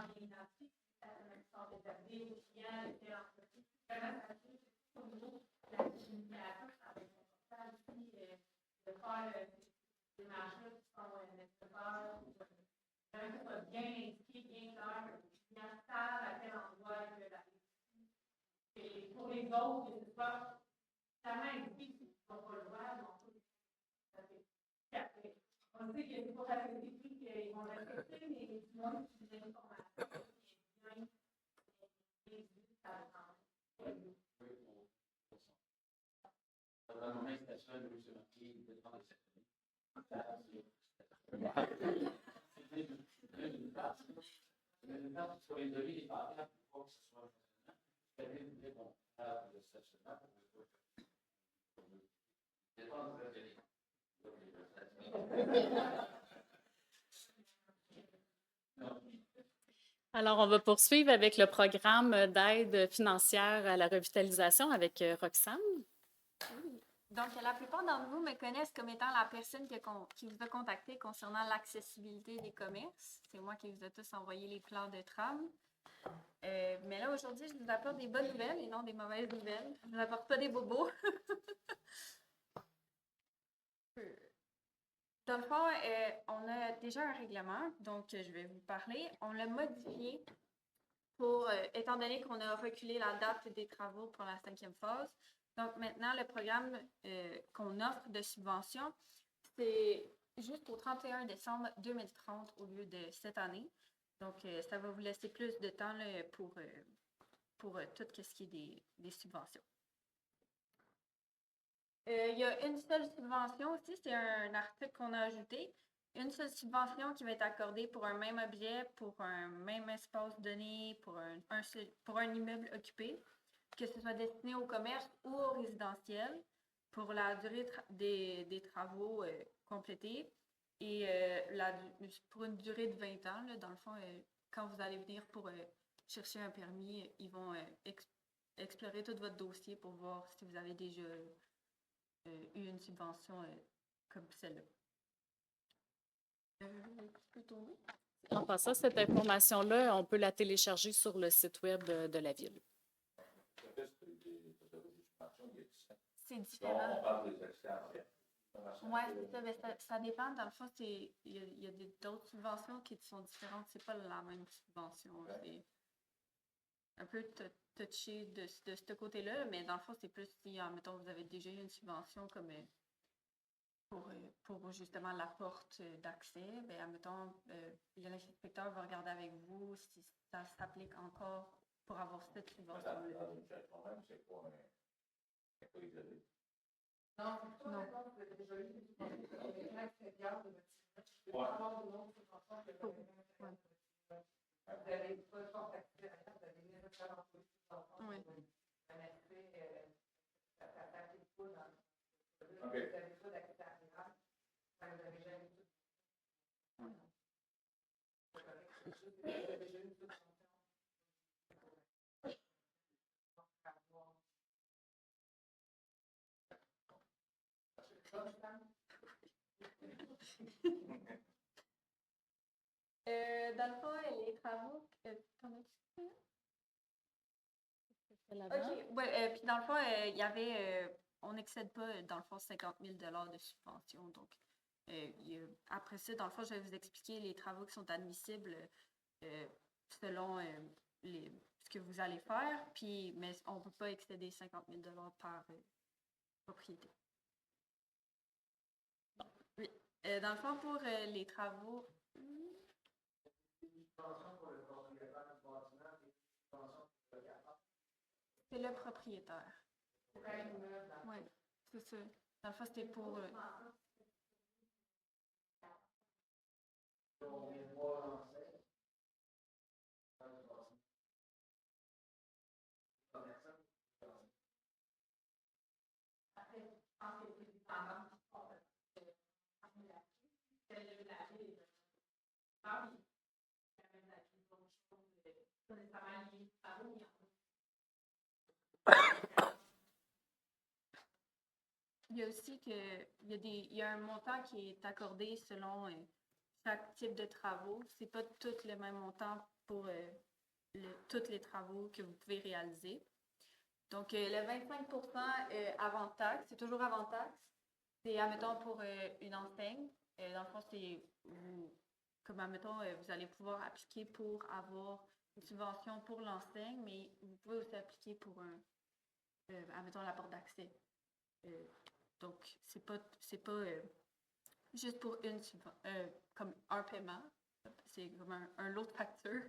bien identifié, ça même sort des avis aux clients, les entreprises. Vraiment, ça fait au niveau de la communication, ça va être important aussi de faire des marchés qui sont nécessaires. Vraiment que ce soit bien indiqué, bien clair, que les clients savent à quel endroit ils veulent aller. Et pour les autres, que ce soit tellement indiqué qu'ils n'ont pas le droit, donc ça fait capter. On sait que c'est pas facile d'écrire qu'ils vont respecter, mais du moins, c'est des informations bien ça va changer. Dans le moment, c'était ça, nous, c'est marqué de 37 une part sur les devis des partenaires pour que ce soit fonctionnant. Je vais vous dire qu'on parle de stationnement pour Alors, on va poursuivre avec le programme d'aide financière à la revitalisation avec Roxane. Donc, la plupart d'entre vous me connaissent comme étant la personne qui vous a contacté concernant l'accessibilité des commerces. C'est moi qui vous ai tous envoyé les plans de tram. Mais là, aujourd'hui, je vous apporte des bonnes nouvelles et non des mauvaises nouvelles. Je ne vous apporte pas des bobos. Dans le fond, on a déjà un règlement, donc je vais vous parler. On l'a modifié pour, étant donné qu'on a reculé la date des travaux pour la 5e phase. Donc maintenant, le programme qu'on offre de subvention, c'est jusqu'au 31 décembre 2030 au lieu de cette année. Donc, ça va vous laisser plus de temps là, pour tout ce qui est des subventions. Il y a une seule subvention aussi, c'est un article qu'on a ajouté. Une seule subvention qui va être accordée pour un même objet, pour un même espace donné, pour un immeuble occupé, que ce soit destiné au commerce ou au résidentiel, pour la durée des travaux complétés et pour une durée de 20 ans. Là, dans le fond, quand vous allez venir pour chercher un permis, ils vont explorer tout votre dossier pour voir si vous avez déjà eu une subvention comme celle-là. En passant, cette information-là, on peut la télécharger sur le site web de la Ville. C'est différent. On parle des externes. Oui, c'est ça, mais ça dépend. Dans le fond, il y a d'autres subventions qui sont différentes. C'est pas la même subvention. Ouais. C'est un peu touché de ce côté-là, mais dans le fond, c'est plus si, mettons, vous avez déjà eu une subvention comme pour justement la porte d'accès, bien, admettons, l'inspecteur va regarder avec vous si ça s'applique encore pour avoir cette subvention-là. Le problème, c'est pas isolé. Non, c'est pas la chose que déjà eu une subvention avec l'extérieur de votre site. Je peux avoir une autre subvention que vous n'avez pas contacté rien, vous avez mis votre avance de subvention. Un aspect, ça s'appelle pas dans vous n'avez pas d'accès à rien, vous n'avez jamais eu de subvention. Vous avez déjà eu une subvention. Dans le fond, les travaux, t'en as-tu? Là-bas. OK. Ouais, puis dans le fond, il y avait, on n'excède pas, dans le fond, 50 000 de subvention. Donc, après ça, dans le fond, je vais vous expliquer les travaux qui sont admissibles selon ce que vous allez faire. Puis, mais on ne peut pas excéder 50 000 par propriété. Oui. Dans le fond, pour les travaux. C'est le propriétaire. Oui, c'est ça. Dans le fond, c'était pour. Il y a aussi il y a un montant qui est accordé selon chaque type de travaux. C'est pas tout le même montant pour tous les travaux que vous pouvez réaliser. Donc, le 25 avant taxe, c'est toujours avant taxe. C'est, admettons, pour une enseigne. Dans le fond, c'est comme, admettons, vous allez pouvoir appliquer pour avoir une subvention pour l'enseigne, mais vous pouvez aussi appliquer pour admettons, la porte d'accès. Donc, c'est pas juste pour comme un paiement. C'est comme un lot de facture.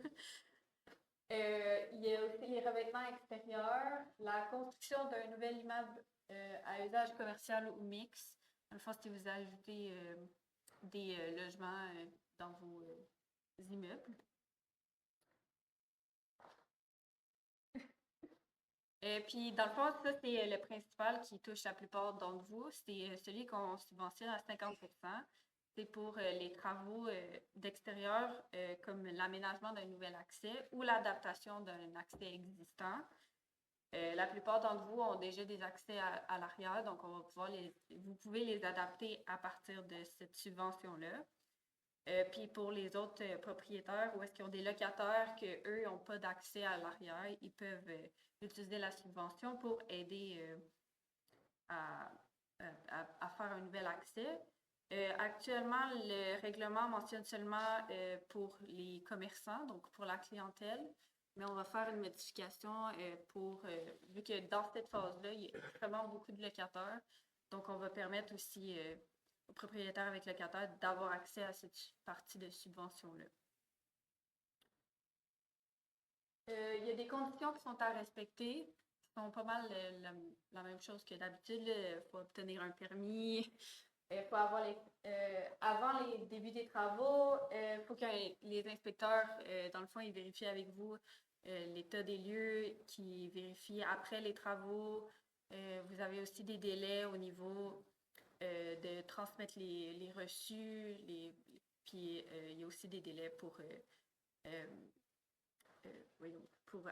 Il y a aussi les revêtements extérieurs, la construction d'un nouvel immeuble à usage commercial ou mixte. Dans le fond, si vous ajoutez des logements dans vos immeubles. Puis, dans le fond, ça, c'est le principal qui touche la plupart d'entre vous. C'est celui qu'on subventionne à 50 %. C'est pour les travaux d'extérieur, comme l'aménagement d'un nouvel accès ou l'adaptation d'un accès existant. La plupart d'entre vous ont déjà des accès à l'arrière, donc on va pouvoir vous pouvez les adapter à partir de cette subvention-là. Puis pour les autres propriétaires, où est-ce qu'ils ont des locataires qu'eux n'ont pas d'accès à l'arrière, ils peuvent utiliser la subvention pour aider à faire un nouvel accès. Actuellement, le règlement mentionne seulement pour les commerçants, donc pour la clientèle, mais on va faire une modification vu que dans cette phase-là, il y a extrêmement beaucoup de locataires, donc on va permettre aussi aux propriétaires avec locataires d'avoir accès à cette partie de subvention-là. Il y a des conditions qui sont à respecter, qui sont pas mal la même chose que d'habitude. Il faut obtenir un permis. Il faut avoir avant les débuts des travaux, il faut que les inspecteurs, dans le fond, ils vérifient avec vous l'état des lieux, qui vérifient après les travaux. Vous avez aussi des délais au niveau de transmettre les reçus, puis il y a aussi des délais pour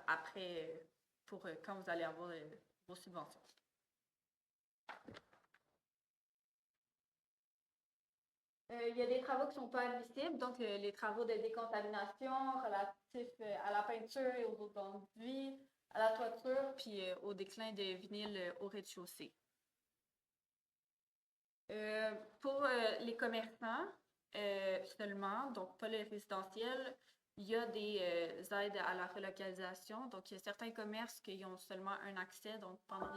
après, pour quand vous allez avoir vos subventions. Il y a des travaux qui ne sont pas admissibles, donc les travaux de décontamination relatifs à la peinture et aux autres enduits, à la toiture, puis au déclin de vinyle au rez-de-chaussée. Pour les commerçants seulement, donc pas les résidentiels, il y a des aides à la relocalisation. Donc, il y a certains commerces qui ont seulement un accès, donc pendant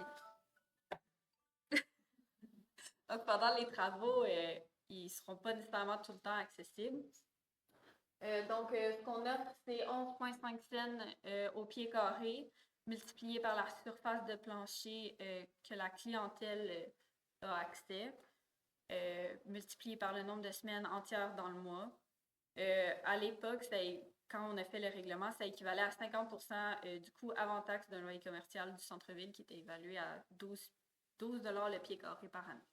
les travaux, ils ne seront pas nécessairement tout le temps accessibles. Donc, ce qu'on offre, c'est 11,5 cents au pied carré, multiplié par la surface de plancher que la clientèle a accès, multiplié par le nombre de semaines entières dans le mois. À l'époque, quand on a fait le règlement, ça équivalait à 50 % du coût avant taxe d'un loyer commercial du centre-ville qui était évalué à 12 $ le pied carré par année.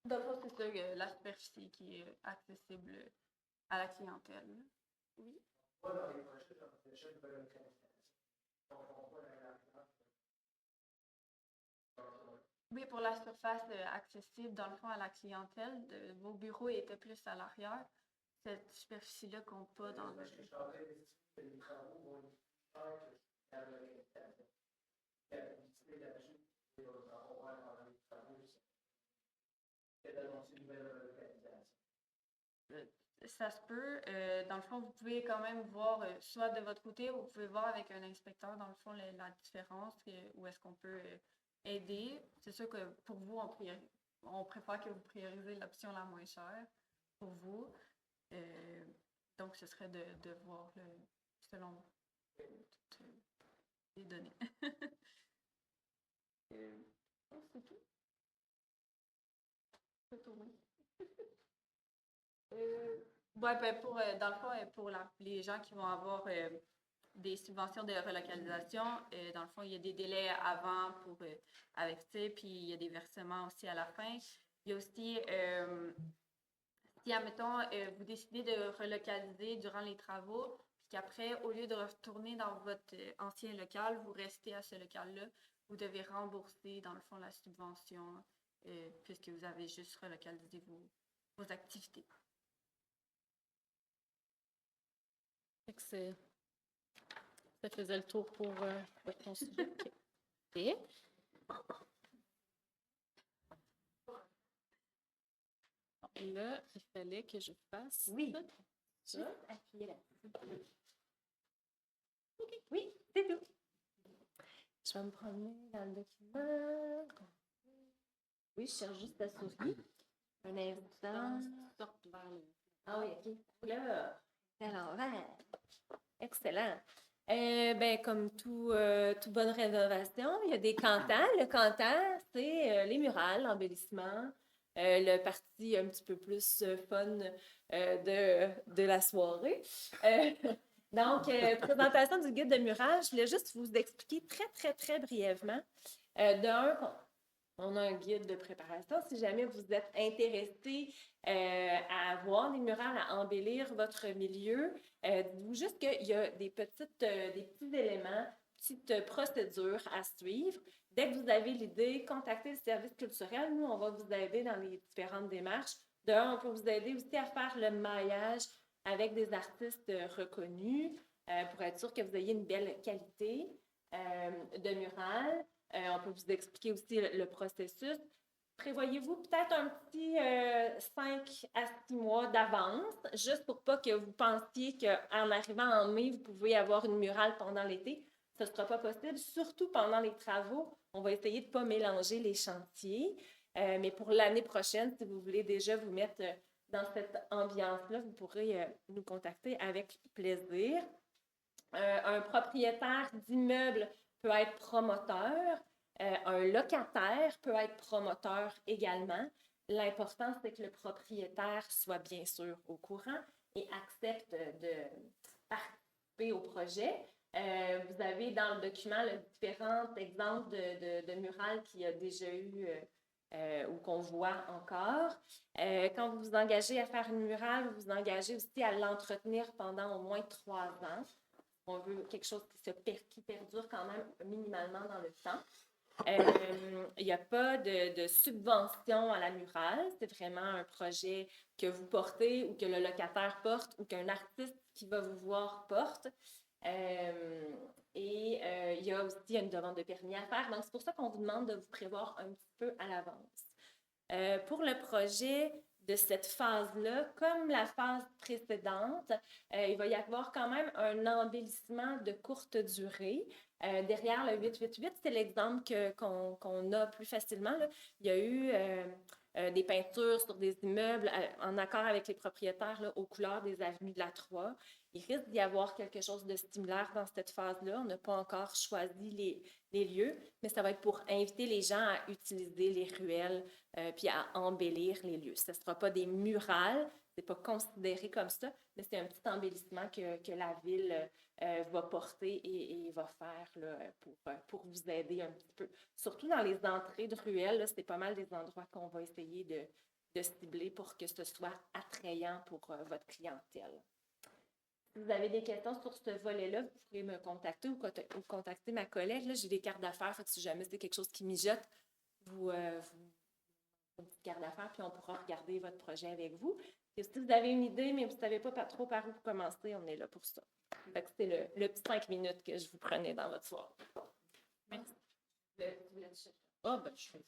Donc, c'est ça, la superficie qui est accessible à la clientèle. Oui? Oui, pour la surface accessible, dans le fond, à la clientèle, vos bureaux étaient plus à l'arrière. Cette superficie-là compte pas dans le... Parce que je suis en train d'estimer que les travaux vont être plus chers que la relocalisation. Il y a l'utilité là-dessus, et on va voir pendant les travaux, c'est d'annoncer une nouvelle relocalisation. Ça se peut. Dans le fond, vous pouvez quand même voir, soit de votre côté, ou vous pouvez voir avec un inspecteur, dans le fond, la différence, où est-ce qu'on peut aider. C'est sûr que pour vous, on préfère que vous priorisez l'option la moins chère pour vous. Donc, ce serait de voir selon toutes les données. C'est tout. C'est tout, oui. Ouais, ben dans le fond, pour les gens qui vont avoir des subventions de relocalisation, dans le fond, il y a des délais avant avec ça, puis il y a des versements aussi à la fin. Il y a aussi, si, admettons, vous décidez de relocaliser durant les travaux, puis qu'après, au lieu de retourner dans votre ancien local, vous restez à ce local-là, vous devez rembourser, dans le fond, la subvention, puisque vous avez juste relocalisé vos activités. Fait que ça faisait le tour pour votre sujet. OK. Bon, là, il fallait que je fasse. Oui. Ça. Juste appuyer là-dessus. Oui, c'est tout. Je vais me promener dans le document. Oui, je cherche juste la souris. Un instant. Sorte vers le... Ah oui, OK. Là, c'est à l'envers. Excellent. Ben, comme toute bonne rénovation, il y a des cantons. Le canton, c'est les murales, l'embellissement, le parti un petit peu plus fun de la soirée. Donc, présentation du guide de mural, je voulais juste vous expliquer très, très, très brièvement. On a un guide de préparation. Si jamais vous êtes intéressé à avoir des murales, à embellir votre milieu, dites-vous juste qu'il y a des petits éléments, petites procédures à suivre. Dès que vous avez l'idée, contactez le service culturel. Nous, on va vous aider dans les différentes démarches. On peut vous aider aussi à faire le maillage avec des artistes reconnus pour être sûr que vous ayez une belle qualité de mural. On peut vous expliquer aussi le processus. Prévoyez-vous peut-être un petit 5 à 6 mois d'avance, juste pour pas que vous pensiez qu'en arrivant en mai, vous pouvez avoir une murale pendant l'été. Ce ne sera pas possible, surtout pendant les travaux. On va essayer de ne pas mélanger les chantiers. Mais pour l'année prochaine, si vous voulez déjà vous mettre dans cette ambiance-là, vous pourrez nous contacter avec plaisir. Un propriétaire d'immeuble peut être promoteur. Un locataire peut être promoteur également. L'important, c'est que le propriétaire soit bien sûr au courant et accepte de participer au projet. Vous avez dans le document différents exemples de murales qu'il y a déjà eu ou qu'on voit encore. Quand vous vous engagez à faire une murale, vous vous engagez aussi à l'entretenir pendant au moins 3 ans. On veut quelque chose qui perdure quand même minimalement dans le temps. Il n'y a pas de subvention à la murale. C'est vraiment un projet que vous portez ou que le locataire porte ou qu'un artiste qui va vous voir porte. Il y a aussi une demande de permis à faire. Donc, c'est pour ça qu'on vous demande de vous prévoir un petit peu à l'avance. Pour le projet de cette phase-là, comme la phase précédente, il va y avoir quand même un embellissement de courte durée. Derrière le 888, c'est l'exemple qu'on a plus facilement. Là. Il y a eu des peintures sur des immeubles en accord avec les propriétaires là, aux couleurs des avenues de la Troie. Il risque d'y avoir quelque chose de similaire dans cette phase-là. On n'a pas encore choisi les lieux, mais ça va être pour inviter les gens à utiliser les ruelles puis à embellir les lieux. Ce ne sera pas des murales, ce n'est pas considéré comme ça, mais c'est un petit embellissement que la ville va porter et va faire là, pour vous aider un petit peu. Surtout dans les entrées de ruelles, c'est pas mal des endroits qu'on va essayer de cibler pour que ce soit attrayant pour votre clientèle. Si vous avez des questions sur ce volet-là, vous pouvez me contacter ou contacter ma collègue. Là, j'ai des cartes d'affaires, si jamais c'est quelque chose qui mijote, une petite carte d'affaires, puis on pourra regarder votre projet avec vous. Et si vous avez une idée, mais vous ne savez pas trop par où commencer, on est là pour ça. Fait que c'était le petit 5 minutes que je vous prenais dans votre soirée. Merci. Ah, ben, je fais.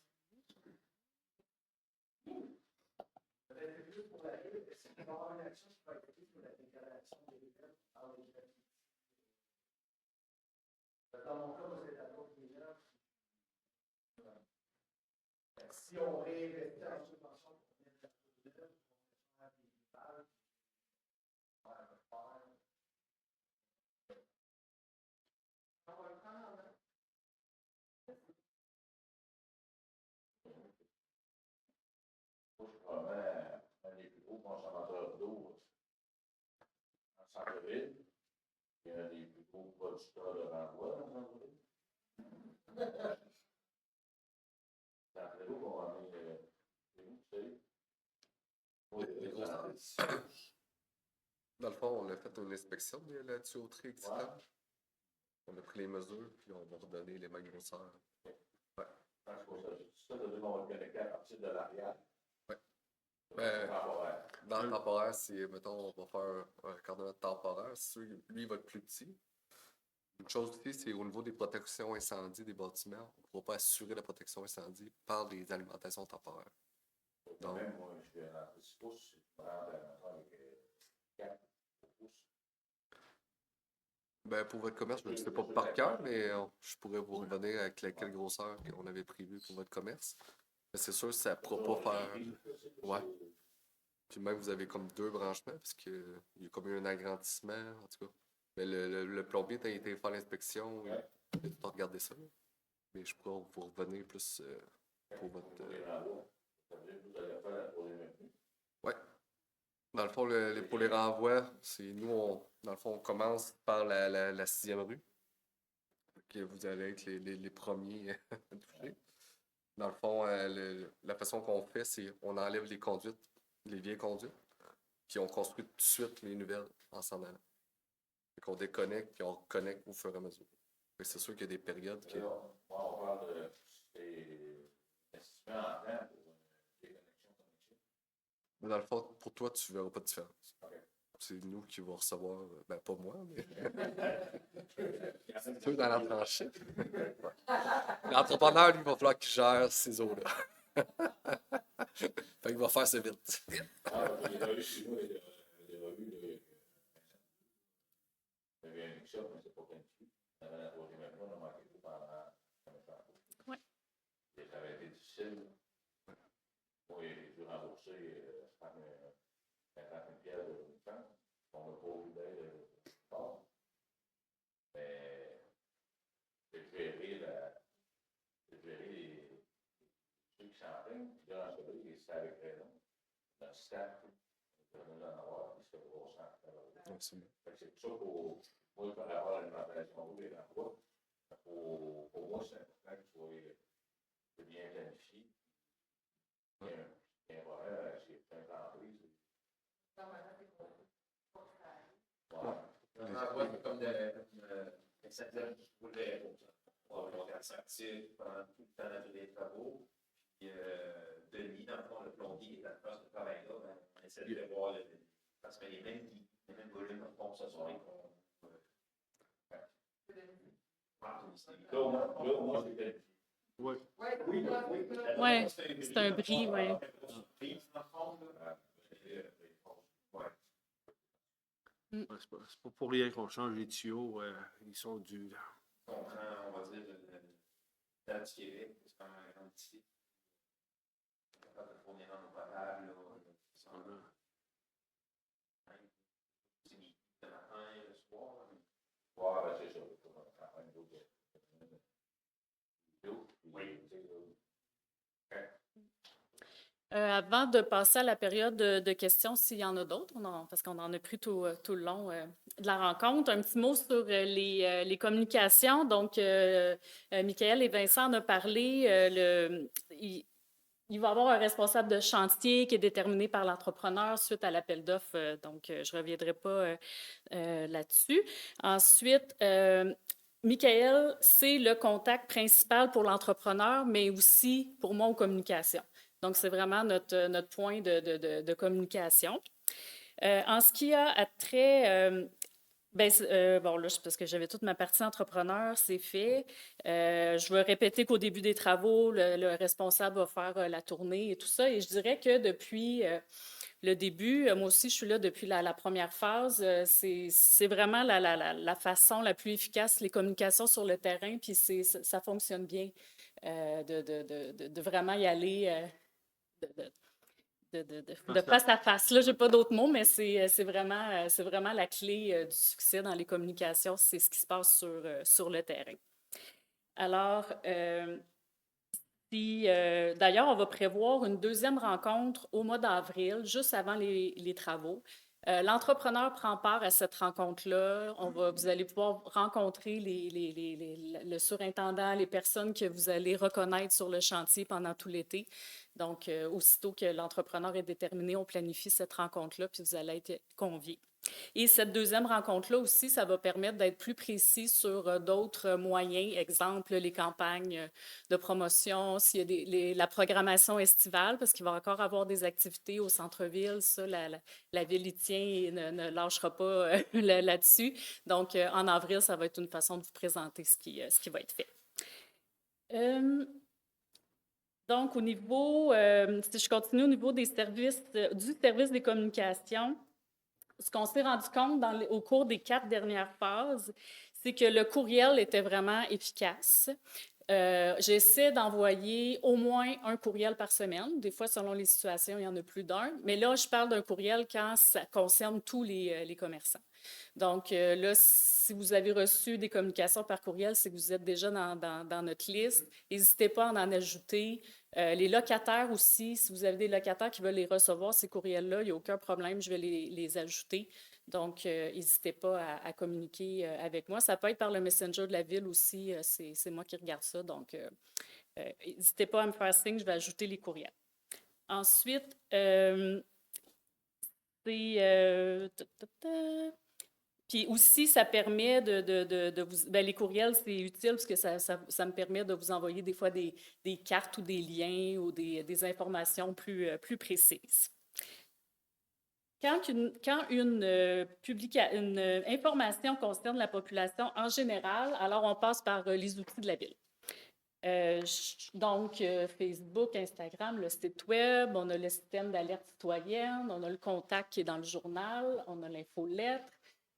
Peut-être juste pour la ville, est-ce qu'il va y avoir une action qui va être prise pour la déclaration des villes par les gratuits? Dans mon cas, vous êtes à Côte-des-Neiges. Si on réinvestit en subvention pour venir de la Côte-des-Neiges, on va faire des balles. Moi, je promets un des plus gros consommateurs d'eau en centre-ville. Il y a un des plus gros producteurs de renvoi dans le centre-ville. D'après vous, on va amener où, tu sais? Les grosses tasses. Dans le fond, on a fait une inspection de la tuyauterie, etc. On a pris les mesures, puis on va redonner les mêmes grosseurs. Parce que ça, de dire qu'on va le connecter à partir de l'arrière. Ouais. Temporaire. Dans le temporaire, si, mettons, on va faire un coordonnate temporaire, si lui, il va être plus petit. Une chose aussi, c'est au niveau des protections incendie des bâtiments, on ne pourra pas assurer la protection incendie par les alimentations temporaires. Donc, même moi, je suis à 10 pouces, je prends avec 4 pouces. Ben, pour votre commerce, je ne sais pas par cœur, mais je pourrais vous revenir avec laquelle grosseur qu'on avait prévu pour votre commerce. Mais c'est sûr que ça ne pourra pas faire. Ouais. Puis même, vous avez comme 2 branchements, parce qu'il y a comme eu un agrandissement, en tout cas. Mais le plombier a été faire l'inspection, il a tout regardé ça. Mais je pourrais vous revenir plus pour votre. Ouais. Dans le fond, pour les renvois, c'est nous, dans le fond, on commence par la 6e rue. Que vous allez être les premiers à toucher. Dans le fond, la façon qu'on fait, c'est on enlève les conduites, les vieilles conduites, puis on construit tout de suite les nouvelles en s'en allant. Fait qu'on déconnecte, puis on reconnecte au fur et à mesure. Fait que c'est sûr qu'il y a des périodes qui. On parle de estimé en temps pour déconnexion. Mais dans le fond, pour toi, tu ne verras pas de différence. C'est nous qui va recevoir, ben pas moi, mais ceux dans la tranchée. L'entrepreneur, lui, il va falloir qu'il gère ces eaux-là. Fait qu'il va faire ça vite. Les revues, chez nous, les revues, il y avait un mix-up, mais c'est pas planifié. On avait la 3e année, on a manqué tout pendant 5 ans. Ouais. Et ça avait été difficile. Moi, j'ai dû rembourser 50 000 pièces de temps. On n'a pas eu d'aide fort. Mais j'ai géré ceux qui s'en plaignent. Puis dans ce cas-là, c'était avec raison. Notre staff, on va en avoir, puis c'était pour 100. C'est pour ça qu'au moi, par rapport à l'alimentation ou les emplois, pour moi, c'est important que tu sois bien planifié. Bien vrai, c'est plein d'entreprises. Comme certaines voulaient avoir un actif pendant tout le temps des travaux. Puis Denis, dans le fond, le plombier, qui est à la place de travail là, on essaie de voir parce que les mêmes volumes de pompe ce soir. Là, au moins, c'est planifié. Oui. Ouais, c'est un bris, ouais. C'est pas pour rien qu'on change les tuyaux. Ils sont durs. On prend, on va dire, le du Québec, c'est quand même un grand petit. On est capable de fournir en eau potable, là. C'est le matin, le soir. Ouais, c'est ça. Oui. Avant de passer à la période de questions, s'il y en a d'autres, parce qu'on en a pris tout le long de la rencontre, un petit mot sur les communications. Donc, Michael et Vincent en ont parlé. Il va y avoir un responsable de chantier qui est déterminé par l'entrepreneur suite à l'appel d'offres. Donc, je ne reviendrai pas là-dessus. Ensuite, Michael, c'est le contact principal pour l'entrepreneur, mais aussi pour moi aux communications. Donc, c'est vraiment notre point de communication. En ce qui a trait... bon, là, parce que j'avais toute ma partie entrepreneur, c'est fait. Je veux répéter qu'au début des travaux, le responsable va faire la tournée et tout ça. Et je dirais que depuis le début, moi aussi, je suis là depuis la première phase. C'est vraiment la façon la plus efficace, les communications sur le terrain, puis ça fonctionne bien de vraiment y aller de face à face. Là, je n'ai pas d'autres mots, mais c'est vraiment la clé du succès dans les communications. C'est ce qui se passe sur le terrain. Alors, d'ailleurs, on va prévoir une deuxième rencontre au mois d'avril, juste avant les travaux. L'entrepreneur prend part à cette rencontre-là. Vous allez pouvoir rencontrer le surintendant, les personnes que vous allez reconnaître sur le chantier pendant tout l'été. Donc, aussitôt que l'entrepreneur est déterminé, on planifie cette rencontre-là, puis vous allez être conviés. Et cette deuxième rencontre-là aussi, ça va permettre d'être plus précis sur d'autres moyens, exemple les campagnes de promotion, s'il y a la programmation estivale, parce qu'il va encore avoir des activités au centre-ville, ça, la ville y tient et ne lâchera pas là-dessus. Donc, en avril, ça va être une façon de vous présenter ce qui va être fait. Donc, au niveau, si je continue au niveau des services, du service des communications, ce qu'on s'est rendu compte au cours des 4 dernières phases, c'est que le courriel était vraiment efficace. J'essaie d'envoyer au moins un courriel par semaine. Des fois, selon les situations, il y en a plus d'un. Mais là, je parle d'un courriel quand ça concerne tous les commerçants. Donc là, si vous avez reçu des communications par courriel, c'est que vous êtes déjà dans notre liste. N'hésitez pas à en ajouter. Les locataires aussi, si vous avez des locataires qui veulent les recevoir, ces courriels-là, il n'y a aucun problème, je vais les ajouter. Donc, n'hésitez pas à communiquer avec moi. Ça peut être par le Messenger de la ville aussi, c'est moi qui regarde ça. Donc, n'hésitez pas à me faire signe, je vais ajouter les courriels. Ensuite, puis aussi, ça permet de vous... Bien, les courriels, c'est utile parce que ça me permet de vous envoyer des fois des cartes ou des liens ou des informations plus précises. Quand une information concerne la population en général, alors on passe par les outils de la ville. Donc, Facebook, Instagram, le site web, on a le système d'alerte citoyenne, on a le contact qui est dans le journal, on a l'infolettre.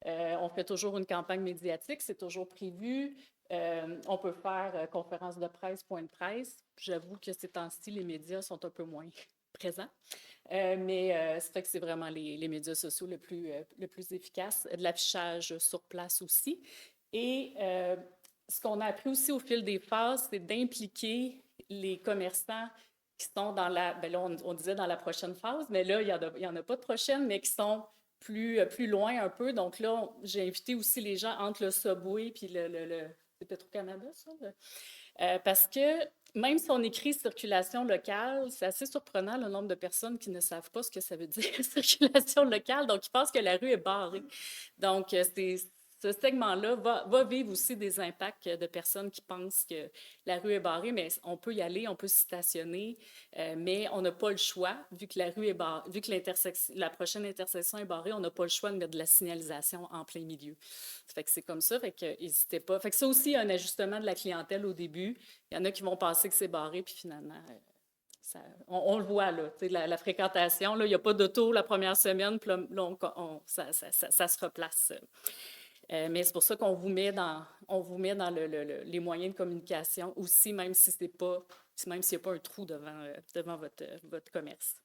On fait toujours une campagne médiatique, c'est toujours prévu. On peut faire conférence de presse, point de presse. J'avoue que ces temps-ci, les médias sont un peu moins présents. Mais ça fait que c'est vraiment les médias sociaux le plus efficace. De l'affichage sur place aussi. Et ce qu'on a appris aussi au fil des phases, c'est d'impliquer les commerçants qui sont dans la... Bien là, on disait dans la prochaine phase, mais là, il n'y en a pas de prochaine, mais qui sont plus loin un peu. Donc là, j'ai invité aussi les gens entre le Subway puis c'est Petro-Canada, ça? Parce que même si on écrit circulation locale, c'est assez surprenant le nombre de personnes qui ne savent pas ce que ça veut dire, circulation locale. Donc, ils pensent que la rue est barrée. Donc, ce segment-là va vivre aussi des impacts de personnes qui pensent que la rue est barrée, mais on peut y aller, on peut s'y stationner, mais on n'a pas le choix, vu que la rue est barrée, vu que la prochaine intersection est barrée, on n'a pas le choix de mettre de la signalisation en plein milieu. Ça fait que c'est comme ça, fait que n'hésitez pas. Fait que ça aussi, un ajustement de la clientèle au début. Il y en a qui vont penser que c'est barré, puis finalement... on le voit, là, la fréquentation. Là, il n'y a pas d'auto la première semaine, puis là, ça se replace. Mais c'est pour ça qu'on vous met dans les moyens de communication aussi, même s'il n'y a pas un trou devant votre commerce.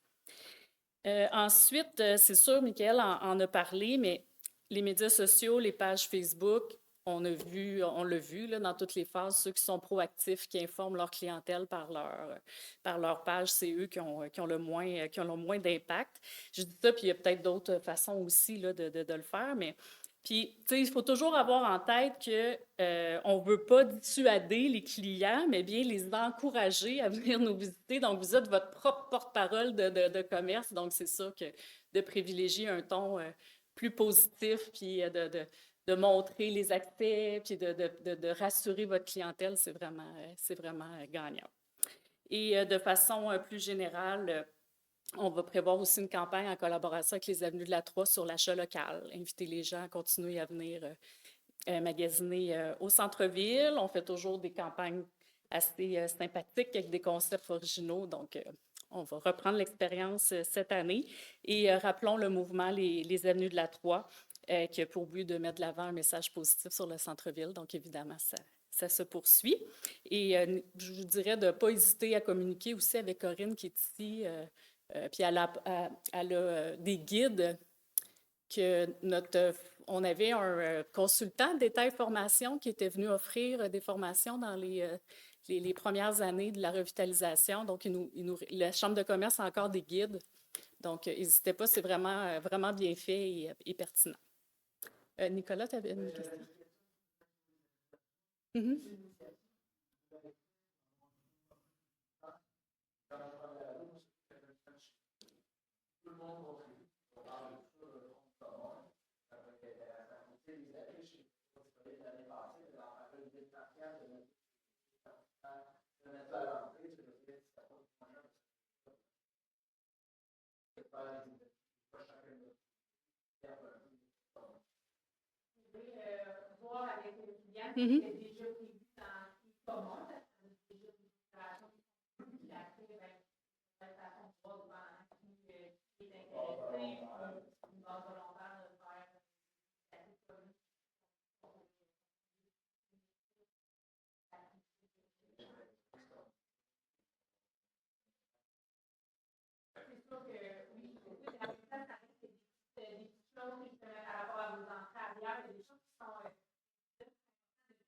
Ensuite, c'est sûr, Michael en a parlé, mais les médias sociaux, les pages Facebook, on l'a vu là, dans toutes les phases, ceux qui sont proactifs, qui informent leur clientèle par leur page, c'est eux qui ont le moins d'impact. Je dis ça, puis il y a peut-être d'autres façons aussi là, de le faire, mais... Puis, tu sais, il faut toujours avoir en tête qu'on ne veut pas dissuader les clients, mais bien les encourager à venir nous visiter. Donc, vous êtes votre propre porte-parole de commerce. Donc, c'est ça que de privilégier un ton plus positif, puis montrer les accès, puis de rassurer votre clientèle, c'est vraiment gagnant. Et de façon plus générale, on va prévoir aussi une campagne en collaboration avec les Avenues de la Troie sur l'achat local, inviter les gens à continuer à venir magasiner au centre-ville. On fait toujours des campagnes assez sympathiques avec des concepts originaux, donc on va reprendre l'expérience cette année. Et rappelons le mouvement Les Avenues de la Troie, qui a pour but de mettre de l'avant un message positif sur le centre-ville. Donc, évidemment, ça se poursuit. Et je vous dirais de ne pas hésiter à communiquer aussi avec Corinne qui est ici. Puis elle a des guides on avait un consultant détail formation qui était venu offrir des formations dans les premières années de la revitalisation. Donc, la Chambre de commerce a encore des guides. Donc, n'hésitez pas, c'est vraiment bien fait et pertinent. Nicolas, tu avais une question? Voir avec les clients qui étaient déjà prévus dans commun, parce que c'est déjà une opération qui après, la façon de voir qui est intéressé, une base volontaire de faire la commune. C'est sûr que oui, en même temps, ça reste des petites choses qui se mettent par rapport à vos entrées arrière, il y a des choses qui sont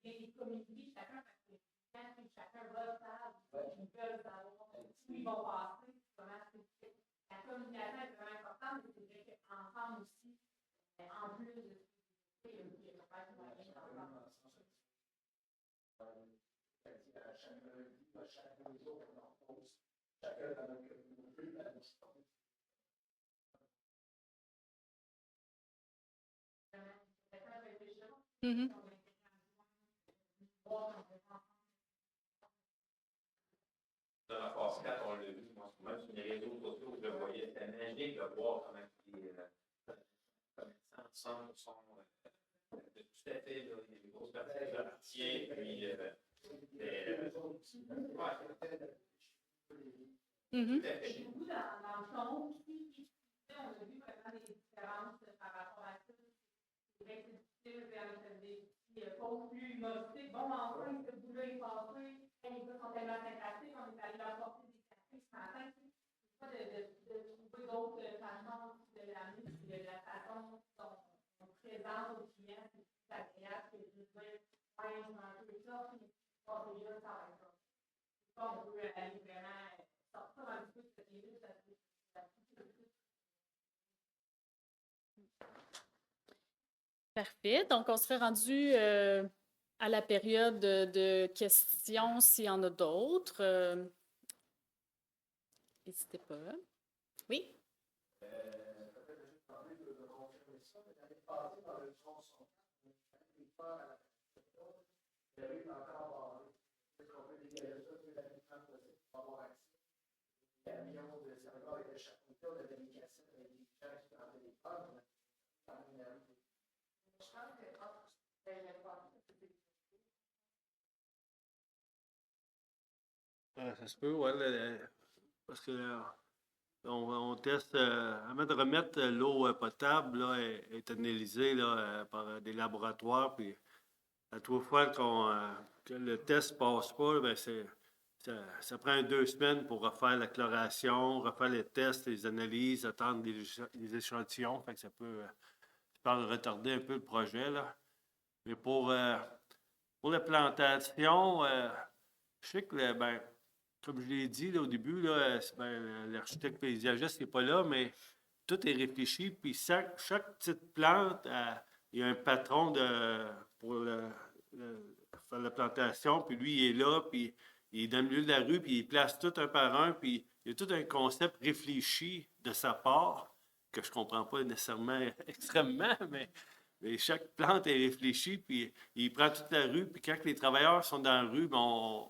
bien les communiquer chacun parce que quand chacun va savoir, ils veulent savoir où ils vont passer, comment c'est. La communication est vraiment importante, mais c'est vrai qu'ensemble aussi, en plus de ce qu'il y a peut-être moyen d'entendre. Dans la phase 4, on l'a vu, moi, même sur les réseaux sociaux, je le voyais, c'était magique de voir comment les commerçants ensemble sont tout à fait, là, il y a des grosses parties qui appartiennent, puis Beaucoup dans le fond aussi, on a vu vraiment des différences par rapport à ça. C'est vrai que c'est difficile, des pauses plus humoristiques. Bon, enfin, ce bout-là est passé, les gars sont tellement sympathiques, on est allé leur porter des cafés ce matin. C'est pas de trouver d'autres façons de l'amener, puis de la façon dont on présente aux clients, c'est plus agréable que de dire, ouais, je m'en veux ça, puis déjà, ça va être ça. C'est pas, on peut aller vraiment sortir un petit peu de ce qui est juste. Parfait. Donc, on serait rendu à la période de questions s'il y en a d'autres. N'hésitez pas. Oui? Peut-être juste parler de confirmer ça, mais l'année passée, dans le tronçon, il y avait encore barré. Est-ce qu'on peut dégager ça plus rapidement possible pour avoir accès? Les camions de serveurs étaient chapeautés, on avait des cassettes avec des gens qui prenaient des pommes. Je pense que ça se peut, oui, parce que on teste, avant de remettre l'eau potable, là, est analysée là, par des laboratoires, puis à toute fois que le test ne passe pas, bien, ça prend 2 semaines pour refaire la chloration, refaire les tests, les analyses, attendre les échantillons, fait que ça peut retarder un peu le projet, là. Mais pour la plantation, je sais que, comme je l'ai dit là, au début, là, l'architecte paysagiste n'est pas là, mais tout est réfléchi. Puis chaque petite plante, il y a un patron pour faire la plantation. Puis lui, il est là, puis il est dans le milieu de la rue, puis il place tout un par un. Puis il y a tout un concept réfléchi de sa part, que je ne comprends pas nécessairement extrêmement, Mais chaque plante est réfléchie, puis il prend toute la rue, puis quand les travailleurs sont dans la rue, ben,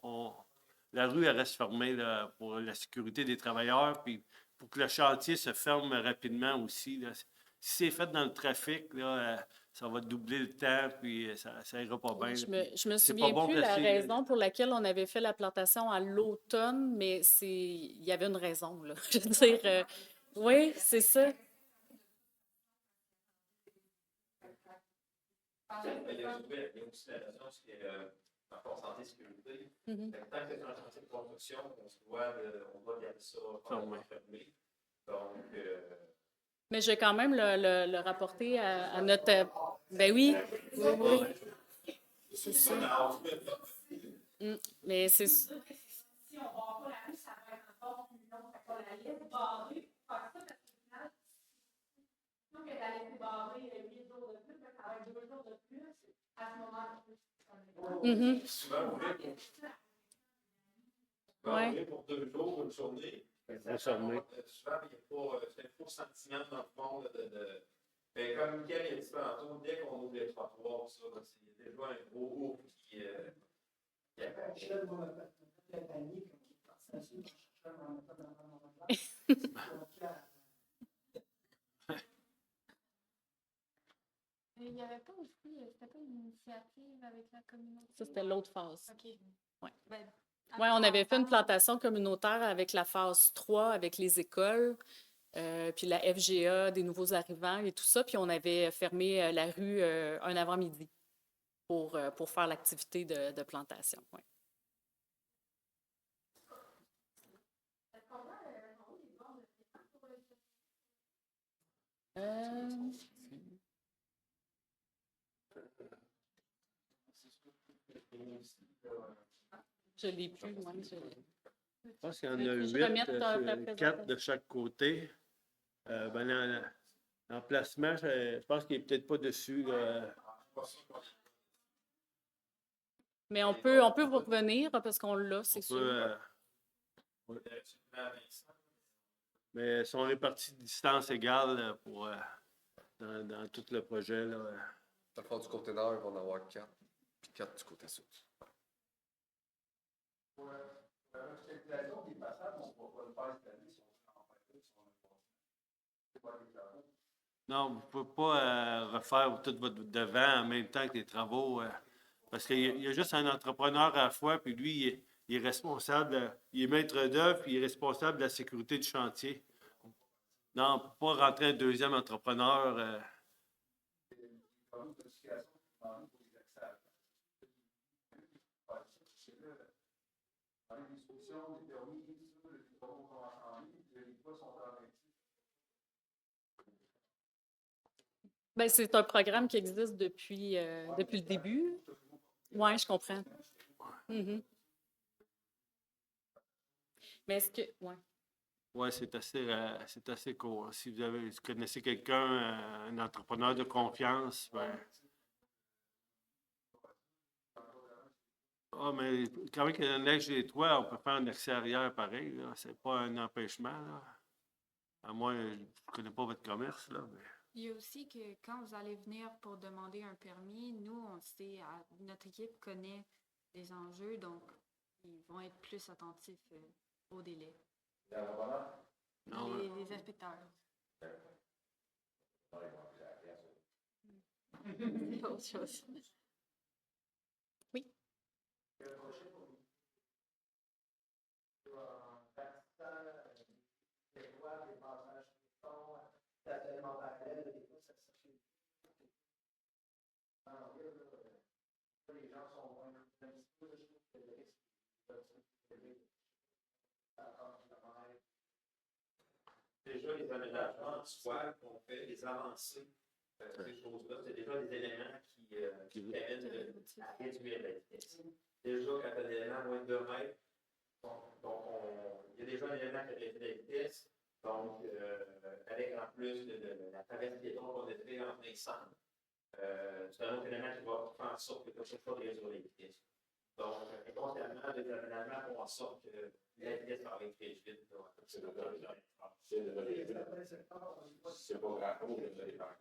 la rue elle reste fermée là, pour la sécurité des travailleurs, puis pour que le chantier se ferme rapidement aussi. Là. Si c'est fait dans le trafic, là, ça va doubler le temps, puis ça ira pas bien. Je là, me, je me c'est pas souviens bon plus que la c'est- raison pour laquelle on avait fait la plantation à l'automne, mais il y avait une raison, là. Je veux dire, oui, c'est ça. Il y a aussi la notion, c'est rapport santé sécurité. Mhm. Fait que tant que c'est un chantier de construction, on doit garder ça fermé. Donc, Mais je vais quand même le rapporter à notre. Ben oui. Oui, oui. C'est ça. Mais c'est. Si on barre pas la rue, ça va être encore plus long. Fait qu'on la laisse barrée pour faire ça, parce qu'au final, plutôt que de la laisser barrée 8 jours de plus, ça va être 2 jours de plus. À ce moment-là, Mhm. souvent, on Ouais. est pour 2 jours, une journée. Souvent, il n'y a pas c'est un faux sentiment dans le fond mais comme Mickaël a dit tantôt, dès qu'on ouvre les trottoirs, ça, c'est déjà un gros ouf qui apparaît. Il n'y avait pas aussi, c'était pas une initiative avec la communauté? Ça, c'était l'autre phase. OK. Ouais. Ben, Oui, on avait fait une plantation communautaire avec la phase 3, avec les écoles, puis la FGA, des nouveaux arrivants et tout ça. Puis on avait fermé la rue un avant-midi pour faire l'activité de plantation. Ouais. Je l'ai plus, moi. Je pense qu'il y en a Veux-tu 8, remettre ta présentation? 4 de chaque côté. L'emplacement, je pense qu'il n'est peut-être pas dessus. Là. Mais on peut vous revenir parce qu'on l'a, c'est On sûr. peut, ouais. Mais ils sont répartis de distance égale là, pour, dans tout le projet. Là. Dans le fond du côté nord, ils vont en avoir 4, puis 4 du côté sud. Pour la circulation des passages, on ne pourra pas le faire cette année si on fait en fait si on a pas les travaux. Non, vous ne pouvez pas refaire tout votre devant en même temps que les travaux. Parce qu'il y a juste un entrepreneur à la fois, puis lui, il est responsable, il est maître d'œuvre, puis il est responsable de la sécurité du chantier. Non, on ne peut pas rentrer un deuxième entrepreneur. Dans les discussions, les permis, les travaux sont en ligne, les toits sont en ligne. Ben, c'est un programme qui existe depuis le début. Oui, je comprends. Mhm. Mais est-ce que. Ouais. Oui, c'est assez court. Si vous connaissez quelqu'un, un entrepreneur de confiance, ben. Ah, mais quand même qu'il y a une neige des toits, on peut faire un extérieur pareil. C'est pas un empêchement. Là. À moins, je ne connais pas votre commerce. Là, mais... Il y a aussi que quand vous allez venir pour demander un permis, nous, on sait, notre équipe connaît les enjeux, donc ils vont être plus attentifs au délai. Non, Les inspecteurs. C'est autre chose. Oui. Les gens sont moins un petit peu, je trouve que le risque Déjà, les aménagements en soi qu'on fait, les avancées, ces choses-là, c'est déjà des éléments qui amènent à réduire la vitesse. Déjà, quand tu as un élément moins de 2 mètres, il y a déjà un élément qui réduit la vitesse. Donc, avec en plus de la traverse piéton qu'on a fait en plein centre, c'est un autre élément qui va faire en sorte que tu n'as pas de réduire la vitesse. Donc, inconsciemment, les aménagements font en sorte que la vitesse va être réduite. C'est pas grand chose, vous allez faire.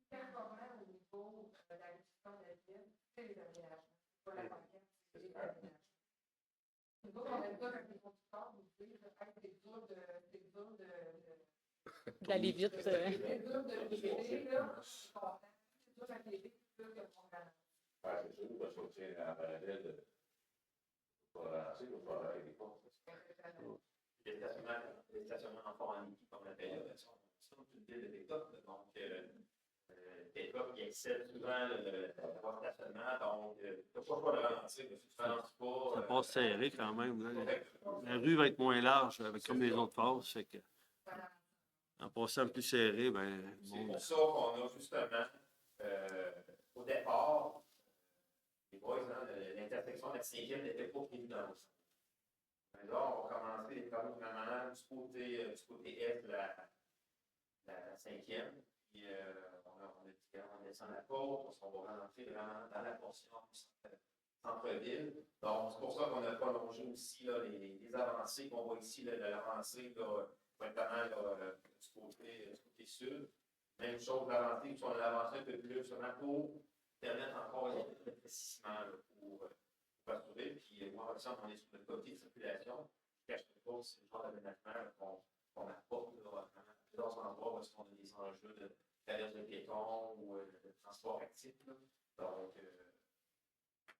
Performant au niveau de la gestion de la ville, c'est les aménagements. Pas la banquette, c'est les aménagements. Nous autres, on aime ça quand les conducteurs nous disent c'est dur D'aller vite. c'est dur de l'éviter, là. Je suis content. C'est dur quand l'éviter, c'est dur que mon gamin. Ouais, c'est sûr, parce qu'on tient en parallèle de. Pour avancer, il faut avoir des portes. Les stationnements en fort en équipe, comme on l'appelle, c'est une ville de pick-up. Donc, pick-up qui excède souvent le stationnement. Donc, tu n'as pas le choix de ralentir. Si tu ne ralentis pas. Ça passe serré quand même. Là. La rue va être moins large comme les autres phases. Fait que, en passant plus serré, ben. C'est Bon, pour ça qu'on a justement, au départ, les boys, hein, l'intersection de la 5e n'était pas prévue dans le centre. Mais là, on va commencer les travaux vraiment du côté est de la 5e. Puis on a dit qu'on descend la côte, parce qu'on va rentrer vraiment dans la portion du centre-ville. Donc, c'est pour ça qu'on a prolongé aussi là, les avancées qu'on voit ici, l'avancée exactement du côté sud. Même chose, l'avancée, puis on a avancé un peu plus justement pour permettre encore un éclaircissement pour assurer. Puis moi, par exemple, on est sur le côté de circulation. Je ne cache pas que c'est le genre d'aménagement qu'on apporte dans plusieurs endroits où est-ce qu'on a des enjeux de traverse de piétons ou de transport actif. Là. Donc,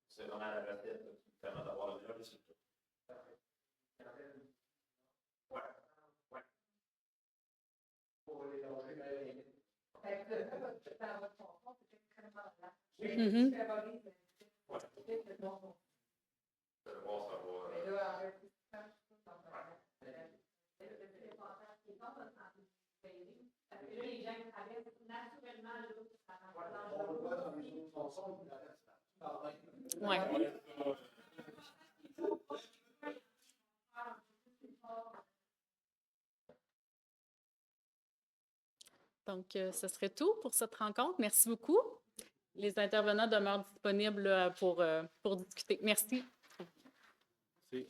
c'est vraiment la recette qui permet d'avoir le meilleur résultat. Ouais. Ouais. Pour les dangers, Dans votre confort, c'est extrêmement large. Mhm. Je favorise le bon confort. C'est bon, ça va. Mais là, en réfléchissant, je trouve que le téléportage qui est dans votre santé, parce que là, les gens qui traversent naturellement l'eau, ça on le voit dans les autres chansons, il reste par là. Ouais. Donc, ce serait tout pour cette rencontre. Merci beaucoup. Les intervenants demeurent disponibles là, pour discuter. Merci. c'est-